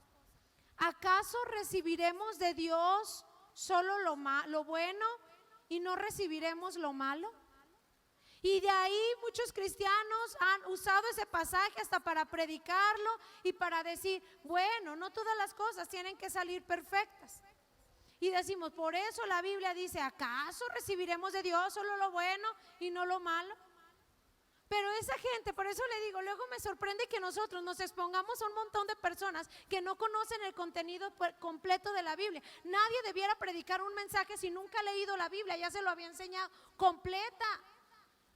acaso recibiremos de Dios solo lo bueno y no recibiremos lo malo? Y de ahí muchos cristianos han usado ese pasaje hasta para predicarlo y para decir: bueno, no todas las cosas tienen que salir perfectas. Y decimos, por eso la Biblia dice: ¿acaso recibiremos de Dios solo lo bueno y no lo malo? Pero esa gente, por eso le digo, luego me sorprende que nosotros nos expongamos a un montón de personas que no conocen el contenido completo de la Biblia. Nadie debiera predicar un mensaje si nunca ha leído la Biblia, ya se lo había enseñado completa.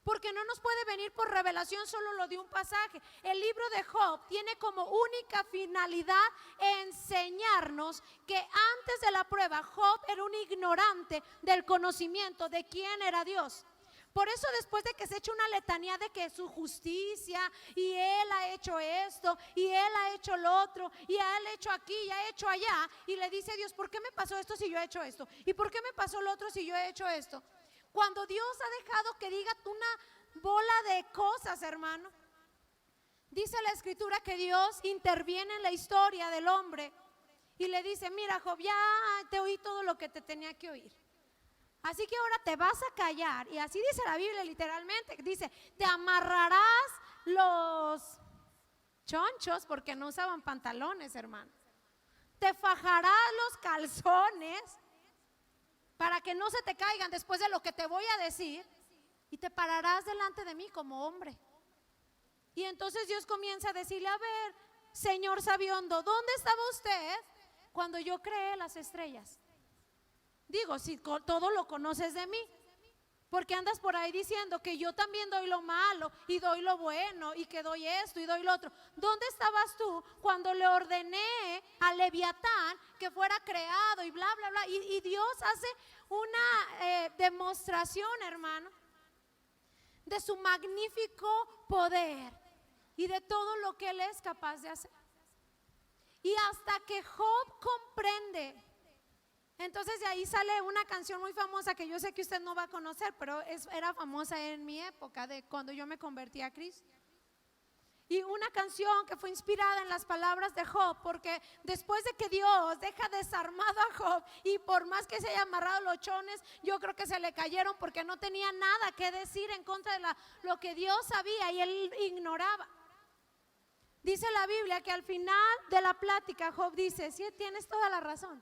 Porque no nos puede venir por revelación solo lo de un pasaje. El libro de Job tiene como única finalidad enseñarnos que antes de la prueba Job era un ignorante del conocimiento de quién era Dios. Por eso después de que se echa una letanía de que su justicia y él ha hecho esto y él ha hecho lo otro y él ha hecho aquí y ha hecho allá, y le dice a Dios, ¿por qué me pasó esto si yo he hecho esto? ¿Y por qué me pasó lo otro si yo he hecho esto? Cuando Dios ha dejado que diga una bola de cosas, hermano, dice la escritura que Dios interviene en la historia del hombre y le dice, mira Job, ya te oí todo lo que te tenía que oír. Así que ahora te vas a callar. Y así dice la Biblia literalmente. Dice, te amarrarás los chonchos, porque no usaban pantalones, hermano. Te fajarás los calzones para que no se te caigan después de lo que te voy a decir. Y te pararás delante de mí como hombre. Y entonces Dios comienza a decirle, a ver, señor sabiondo, ¿dónde estaba usted cuando yo creé las estrellas? Digo, si todo lo conoces de mí, porque andas por ahí diciendo que yo también doy lo malo y doy lo bueno y que doy esto y doy lo otro. ¿Dónde estabas tú cuando le ordené a Leviatán que fuera creado y bla, bla, bla? Y Dios hace una demostración, hermano, de su magnífico poder y de todo lo que Él es capaz de hacer. Y hasta que Job comprende. Entonces de ahí sale una canción muy famosa que yo sé que usted no va a conocer, pero era famosa en mi época, de cuando yo me convertí a Cristo. Y una canción que fue inspirada en las palabras de Job, porque después de que Dios deja desarmado a Job, y por más que se haya amarrado los chones, yo creo que se le cayeron porque no tenía nada que decir en contra de lo que Dios sabía y él ignoraba. Dice la Biblia que al final de la plática Job dice, sí, tienes toda la razón.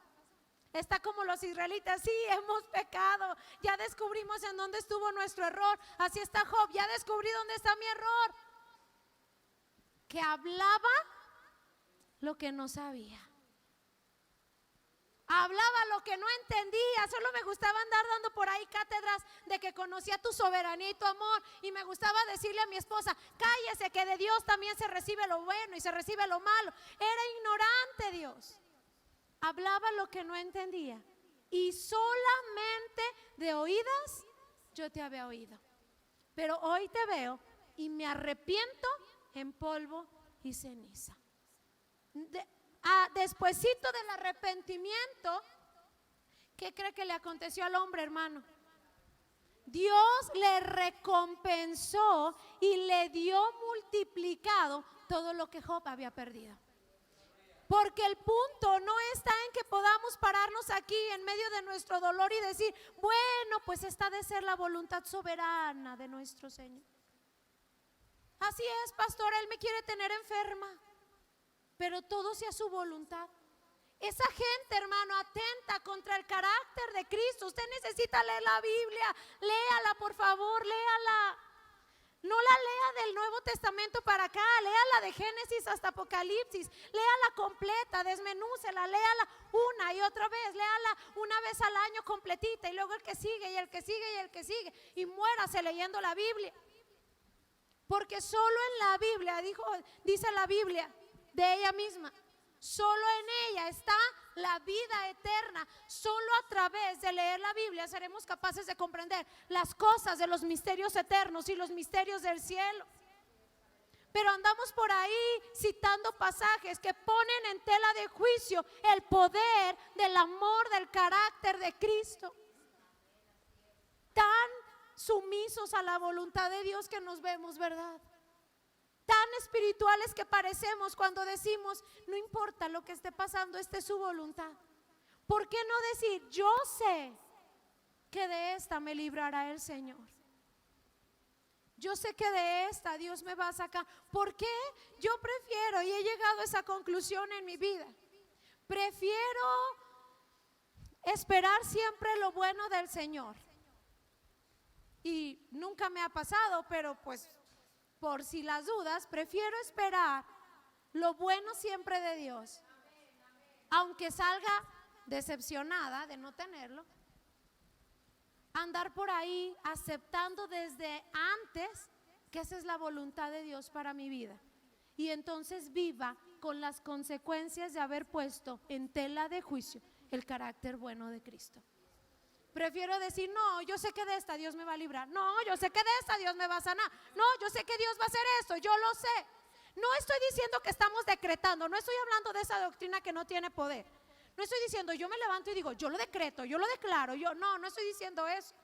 Está como los israelitas, sí, hemos pecado, ya descubrimos en dónde estuvo nuestro error. Así está Job, ya descubrí dónde está mi error. Que hablaba lo que no sabía, hablaba lo que no entendía. Solo me gustaba andar dando por ahí cátedras de que conocía tu soberanía y tu amor, y me gustaba decirle a mi esposa, cállese, que de Dios también se recibe lo bueno y se recibe lo malo. Era ignorante Dios. Hablaba lo que no entendía, y solamente de oídas yo te había oído, pero hoy te veo y me arrepiento en polvo y ceniza. Despuesito del arrepentimiento, ¿qué cree que le aconteció al hombre, hermano? Dios le recompensó y le dio multiplicado todo lo que Job había perdido. Porque el punto no está en que podamos pararnos aquí en medio de nuestro dolor y decir, bueno, pues esta de ser la voluntad soberana de nuestro Señor. Así es, pastor, Él me quiere tener enferma, pero todo sea su voluntad. Esa gente, hermano, atenta contra el carácter de Cristo. Usted necesita leer la Biblia, léala por favor, léala. No la lea del Nuevo Testamento para acá, léala de Génesis hasta Apocalipsis, léala completa, desmenúcela, léala una y otra vez, léala una vez al año completita, y luego el que sigue y el que sigue y el que sigue, y muérase leyendo la Biblia. Porque solo en la Biblia, dice la Biblia de ella misma, solo en ella está la vida eterna. Solo a través de leer la Biblia seremos capaces de comprender las cosas de los misterios eternos y los misterios del cielo. Pero andamos por ahí citando pasajes que ponen en tela de juicio el poder del amor, del carácter de Cristo. Tan sumisos a la voluntad de Dios que nos vemos, ¿verdad? Tan espirituales que parecemos cuando decimos, no importa lo que esté pasando, esta es su voluntad. ¿Por qué no decir, yo sé que de esta me librará el Señor? Yo sé que de esta Dios me va a sacar. ¿Por qué? Yo prefiero, y he llegado a esa conclusión en mi vida, prefiero esperar siempre lo bueno del Señor. Y nunca me ha pasado, pero pues por si las dudas, prefiero esperar lo bueno siempre de Dios, aunque salga decepcionada de no tenerlo, andar por ahí aceptando desde antes que esa es la voluntad de Dios para mi vida. Y entonces viva con las consecuencias de haber puesto en tela de juicio el carácter bueno de Cristo. Prefiero decir, no, yo sé que de esta Dios me va a librar. No, yo sé que de esta Dios me va a sanar. No, yo sé que Dios va a hacer esto, yo lo sé. No estoy diciendo que estamos decretando, no estoy hablando de esa doctrina que no tiene poder. No estoy diciendo, yo me levanto y digo, yo lo decreto, yo lo declaro. No estoy diciendo eso.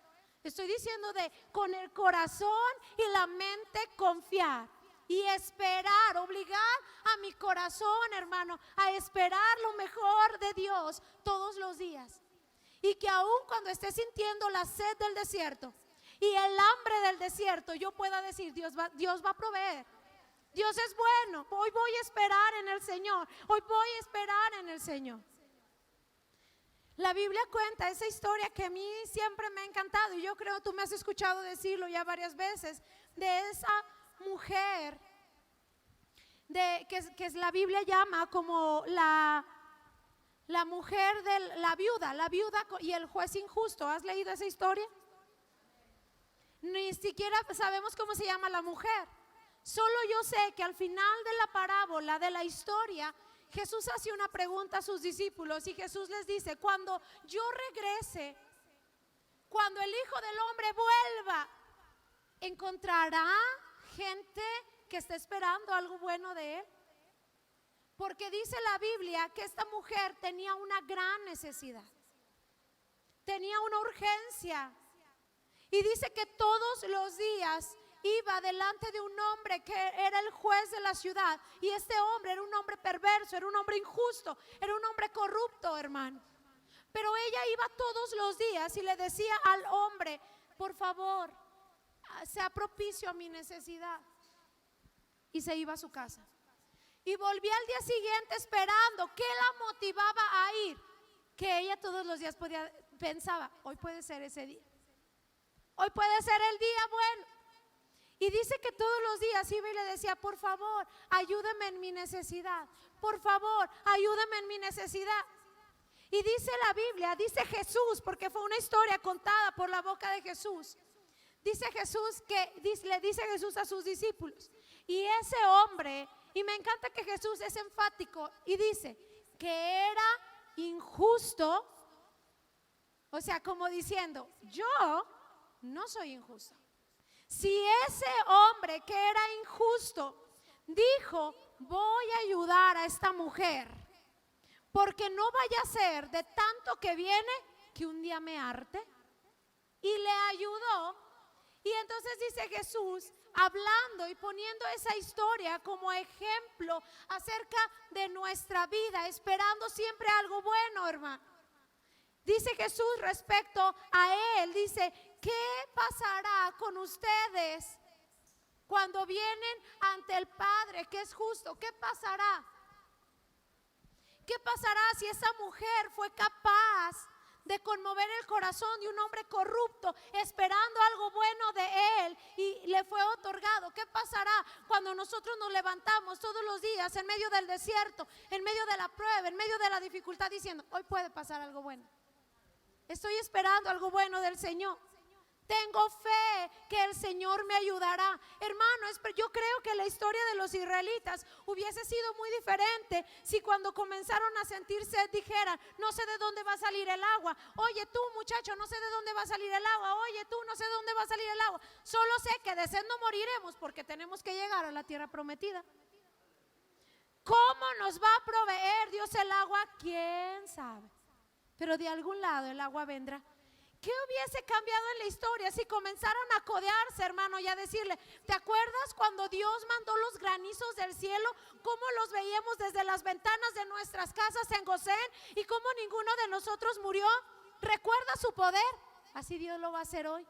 Estoy diciendo de con el corazón y la mente confiar y esperar, obligar a mi corazón, hermano, a esperar lo mejor de Dios todos los días. Y que aún cuando esté sintiendo la sed del desierto y el hambre del desierto, yo pueda decir, Dios va a proveer. Dios es bueno, hoy voy a esperar en el Señor, hoy voy a esperar en el Señor. La Biblia cuenta esa historia que a mí siempre me ha encantado, y yo creo tú me has escuchado decirlo ya varias veces, de esa mujer que la Biblia llama como la mujer de la viuda y el juez injusto. ¿Has leído esa historia? Ni siquiera sabemos cómo se llama la mujer. Solo yo sé que al final de la parábola, de la historia, Jesús hace una pregunta a sus discípulos y Jesús les dice, cuando yo regrese, cuando el Hijo del Hombre vuelva, ¿encontrará gente que está esperando algo bueno de Él? Porque dice la Biblia que esta mujer tenía una gran necesidad, tenía una urgencia, y dice que todos los días iba delante de un hombre que era el juez de la ciudad, y este hombre era un hombre perverso, era un hombre injusto, era un hombre corrupto, hermano. Pero ella iba todos los días y le decía al hombre, por favor, sea propicio a mi necesidad, y se iba a su casa. Y volvía al día siguiente esperando. ¿Qué la motivaba a ir? Que ella todos los días pensaba, hoy puede ser ese día, hoy puede ser el día bueno. Y dice que todos los días iba y le decía, por favor, ayúdame en mi necesidad, por favor, ayúdame en mi necesidad. Y dice la Biblia, dice Jesús, porque fue una historia contada por la boca de Jesús. Dice Jesús le dice Jesús a sus discípulos, y ese hombre, y me encanta que Jesús es enfático y dice que era injusto, o sea, como diciendo, yo no soy injusto. Si ese hombre que era injusto dijo, voy a ayudar a esta mujer, porque no vaya a ser de tanto que viene que un día me harte, y le ayudó. Y entonces dice Jesús, hablando y poniendo esa historia como ejemplo acerca de nuestra vida, esperando siempre algo bueno, hermano. Dice Jesús respecto a él, dice, ¿qué pasará con ustedes cuando vienen ante el Padre que es justo? ¿Qué pasará? ¿Qué pasará si esa mujer fue capaz de conmover el corazón de un hombre corrupto, esperando algo bueno de él, y le fue otorgado? ¿Qué pasará cuando nosotros nos levantamos todos los días en medio del desierto, en medio de la prueba, en medio de la dificultad, diciendo, hoy puede pasar algo bueno? Estoy esperando algo bueno del Señor. Tengo fe que el Señor me ayudará. Hermano, yo creo que la historia de los israelitas hubiese sido muy diferente si cuando comenzaron a sentir sed dijeran, no sé de dónde va a salir el agua. Oye tú, muchacho, no sé de dónde va a salir el agua. Oye tú, no sé de dónde va a salir el agua. Solo sé que de sed no moriremos, porque tenemos que llegar a la tierra prometida. ¿Cómo nos va a proveer Dios el agua? ¿Quién sabe? Pero de algún lado el agua vendrá. ¿Qué hubiese cambiado en la historia si comenzaron a codearse, hermano, y a decirle, ¿te acuerdas cuando Dios mandó los granizos del cielo? ¿Cómo los veíamos desde las ventanas de nuestras casas en Gosén? ¿Y cómo ninguno de nosotros murió? ¿Recuerda su poder? Así Dios lo va a hacer hoy,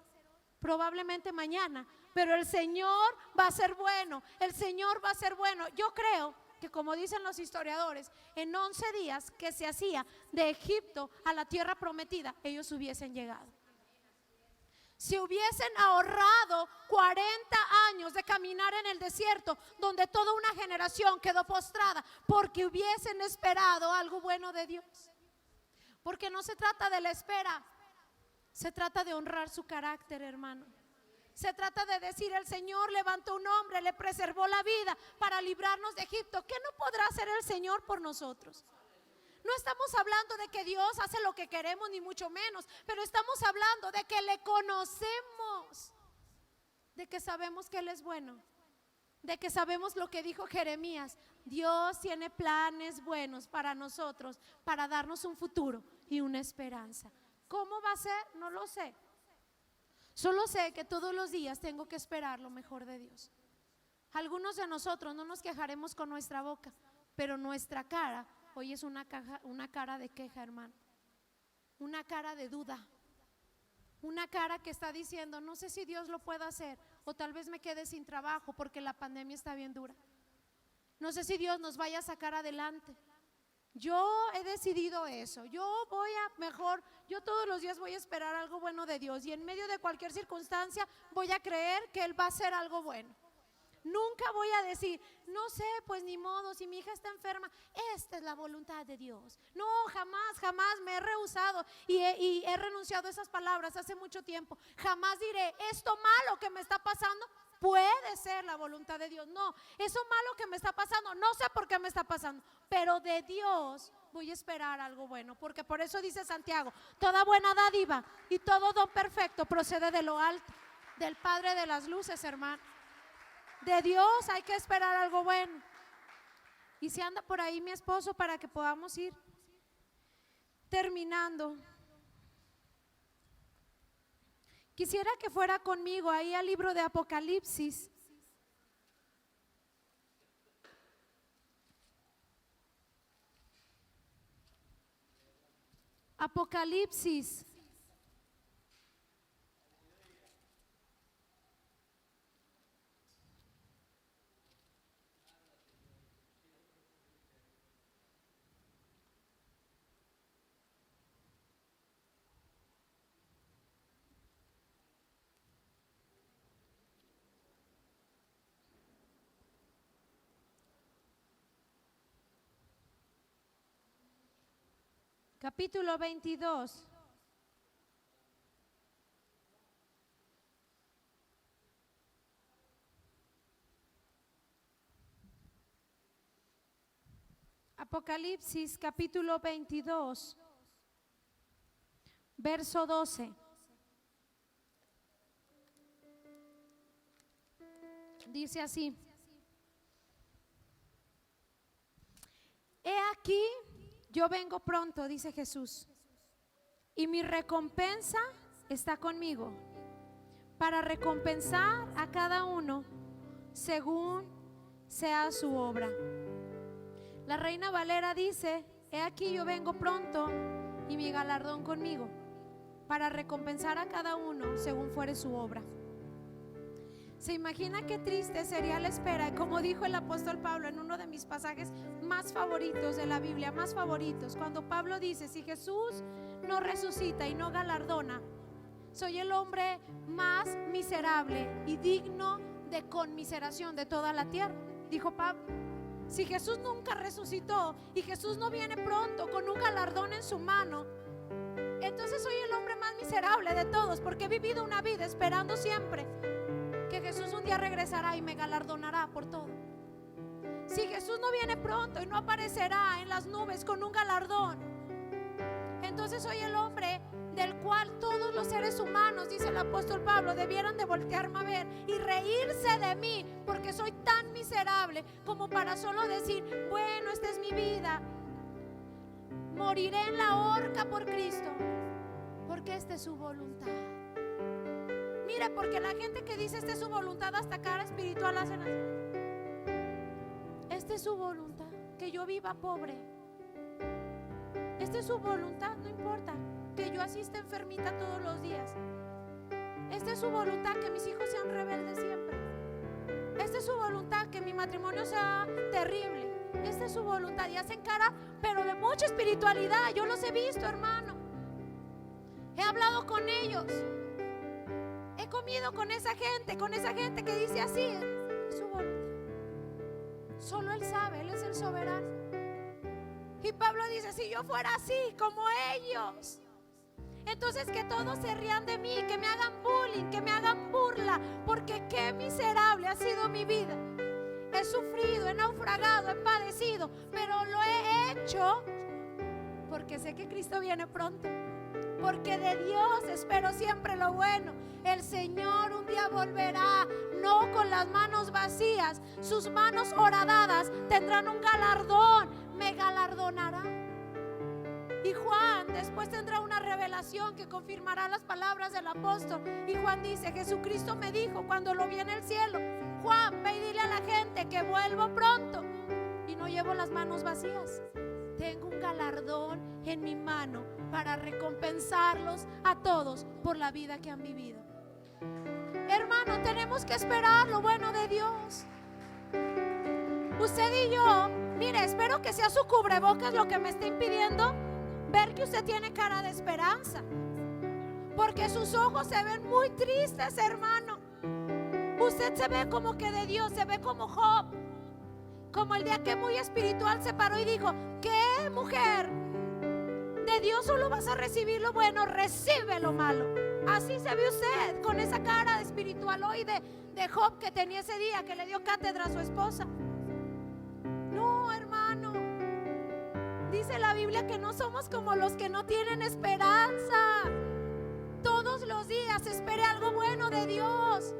probablemente mañana, pero el Señor va a ser bueno, el Señor va a ser bueno. Yo creo que, como dicen los historiadores, en 11 días que se hacía de Egipto a la tierra prometida, ellos hubiesen llegado. Si hubiesen ahorrado 40 años de caminar en el desierto, donde toda una generación quedó postrada, porque hubiesen esperado algo bueno de Dios. Porque no se trata de la espera, Se trata de honrar su carácter, hermano. Se trata de decir: el Señor levantó un hombre, le preservó la vida para librarnos de Egipto. ¿Qué no podrá hacer el Señor por nosotros? No estamos hablando de que Dios hace lo que queremos, ni mucho menos, pero estamos hablando de que le conocemos, de que sabemos que Él es bueno, de que sabemos lo que dijo Jeremías: Dios tiene planes buenos para nosotros, para darnos un futuro y una esperanza. ¿Cómo va a ser? No lo sé. Solo sé que todos los días tengo que esperar lo mejor de Dios. Algunos de nosotros no nos quejaremos con nuestra boca, pero nuestra cara hoy es una cara de queja, hermano. Una cara de duda. Una cara que está diciendo: no sé si Dios lo puede hacer, o tal vez me quede sin trabajo porque la pandemia está bien dura. No sé si Dios nos vaya a sacar adelante. Yo he decidido eso. Yo todos los días voy a esperar algo bueno de Dios, y en medio de cualquier circunstancia voy a creer que Él va a hacer algo bueno. Nunca voy a decir: no sé, pues ni modo, si mi hija está enferma, esta es la voluntad de Dios. No, jamás, jamás me he rehusado y he renunciado a esas palabras hace mucho tiempo. Jamás diré: esto malo que me está pasando puede ser la voluntad de Dios. No, eso malo que me está pasando, no sé por qué me está pasando, pero de Dios voy a esperar algo bueno, porque por eso dice Santiago: toda buena dádiva y todo don perfecto procede de lo alto, del Padre de las luces, hermano. De Dios hay que esperar algo bueno. Y si anda por ahí mi esposo, para que podamos ir terminando, quisiera que fuera conmigo ahí al libro de Apocalipsis. Apocalipsis. Capítulo 22. Apocalipsis capítulo 22, verso 12. Dice así: he aquí, yo vengo pronto, dice Jesús, y mi recompensa está conmigo, para recompensar a cada uno según sea su obra. La Reina Valera dice: he aquí, yo vengo pronto y mi galardón conmigo, para recompensar a cada uno según fuere su obra. ¿Se imagina qué triste sería la espera? Como dijo el apóstol Pablo en uno de mis pasajes más favoritos de la Biblia, más favoritos, cuando Pablo dice: si Jesús no resucita y no galardona, soy el hombre más miserable y digno de conmiseración de toda la tierra, dijo Pablo. Si Jesús nunca resucitó y Jesús no viene pronto con un galardón en su mano, entonces soy el hombre más miserable de todos, porque he vivido una vida esperando siempre que Jesús un día regresará y me galardonará por todo. Si Jesús no viene pronto y no aparecerá en las nubes con un galardón, entonces soy el hombre del cual todos los seres humanos, dice el apóstol Pablo, debieran de voltearme a ver y reírse de mí, porque soy tan miserable como para solo decir: bueno, esta es mi vida, moriré en la horca por Cristo, porque esta es su voluntad. Mire, porque la gente que dice esta es su voluntad, hasta cara espiritual hacen así. Esta es su voluntad, que yo viva pobre. Esta es su voluntad, no importa que yo asista enfermita todos los días. Esta es su voluntad, que mis hijos sean rebeldes siempre. Esta es su voluntad, que mi matrimonio sea terrible. Esta es su voluntad, y hacen cara, pero de mucha espiritualidad. Yo los he visto, hermano. He hablado con ellos, he comido con esa gente que dice así. Es su voluntad. Solo Él sabe, Él es el soberano. Y Pablo dice: si yo fuera así como ellos, Entonces que todos se rían de mí, que me hagan bullying, que me hagan burla, porque qué miserable ha sido mi vida. He sufrido, he naufragado, he padecido, pero lo he hecho porque sé que Cristo viene pronto. Porque de Dios espero siempre lo bueno. El Señor un día volverá, no con las manos vacías. Sus manos horadadas tendrán un galardón, me galardonará. Y Juan después tendrá una revelación que confirmará las palabras del apóstol. Y Juan dice: Jesucristo me dijo cuando lo vi en el cielo: Juan, ve y dile a la gente que vuelvo pronto y no llevo las manos vacías. Tengo un galardón en mi mano para recompensarlos a todos por la vida que han vivido. Hermano, tenemos que esperar lo bueno de Dios. Usted y yo, mire, espero que sea su cubrebocas lo que me está impidiendo ver que usted tiene cara de esperanza, porque sus ojos se ven muy tristes, hermano. Usted se ve como que de Dios, se ve como Job, como el día que muy espiritual se paró y dijo: ¿qué, mujer? De Dios solo vas a recibir lo bueno, recibe lo malo. Así se ve usted, con esa cara de espiritual hoy de Job que tenía ese día que le dio cátedra a su esposa. No, hermano, dice la Biblia que no somos como los que no tienen esperanza. Todos los días espere algo bueno de Dios.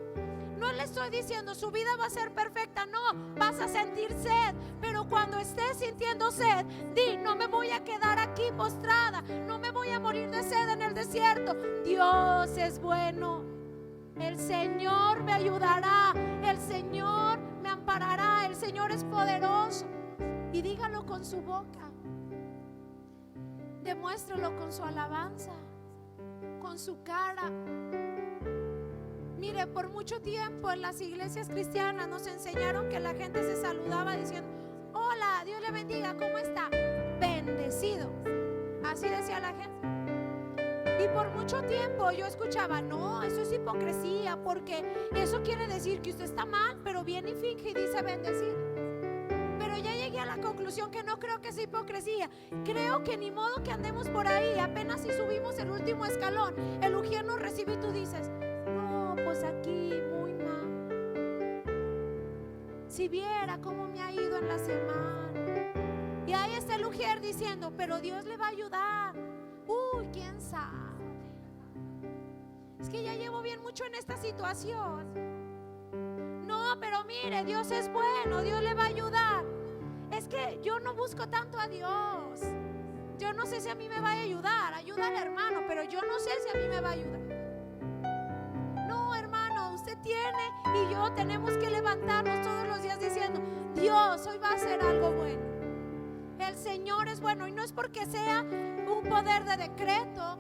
No le estoy diciendo su vida va a ser perfecta, no, vas a sentir sed, pero cuando estés sintiendo sed, di: no me voy a quedar aquí postrada, no me voy a morir de sed en el desierto. Dios es bueno, el Señor me ayudará, el Señor me amparará, el Señor es poderoso. Y dígalo con su boca, demuéstralo con su alabanza, con su cara. Mire, por mucho tiempo en las iglesias cristianas nos enseñaron que la gente se saludaba diciendo: hola, Dios le bendiga, ¿cómo está? Bendecido. Así decía la gente. Y por mucho tiempo yo escuchaba: no, eso es hipocresía, porque eso quiere decir que usted está mal, pero viene y finge y dice bendecido. Pero ya llegué a la conclusión que no creo que sea hipocresía. Creo que ni modo que andemos por ahí, apenas si subimos el último escalón, el ujier nos recibe y tú dices: pues aquí muy mal. Si viera cómo me ha ido en la semana. Y ahí está el ujier diciendo: pero Dios le va a ayudar. Uy, quién sabe. Es que ya llevo bien mucho en esta situación. No, pero mire, Dios es bueno, Dios le va a ayudar. Es que yo no busco tanto a Dios. Yo no sé si a mí me va a ayudar. Ayuda al hermano, pero yo no sé si a mí me va a ayudar. Usted tiene y yo tenemos que levantarnos todos los días diciendo: Dios hoy va a hacer algo bueno. El Señor es bueno, y no es porque sea un poder de decreto,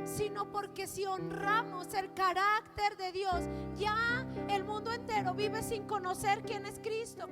sino porque si honramos el carácter de Dios, ya el mundo entero vive sin conocer quién es Cristo.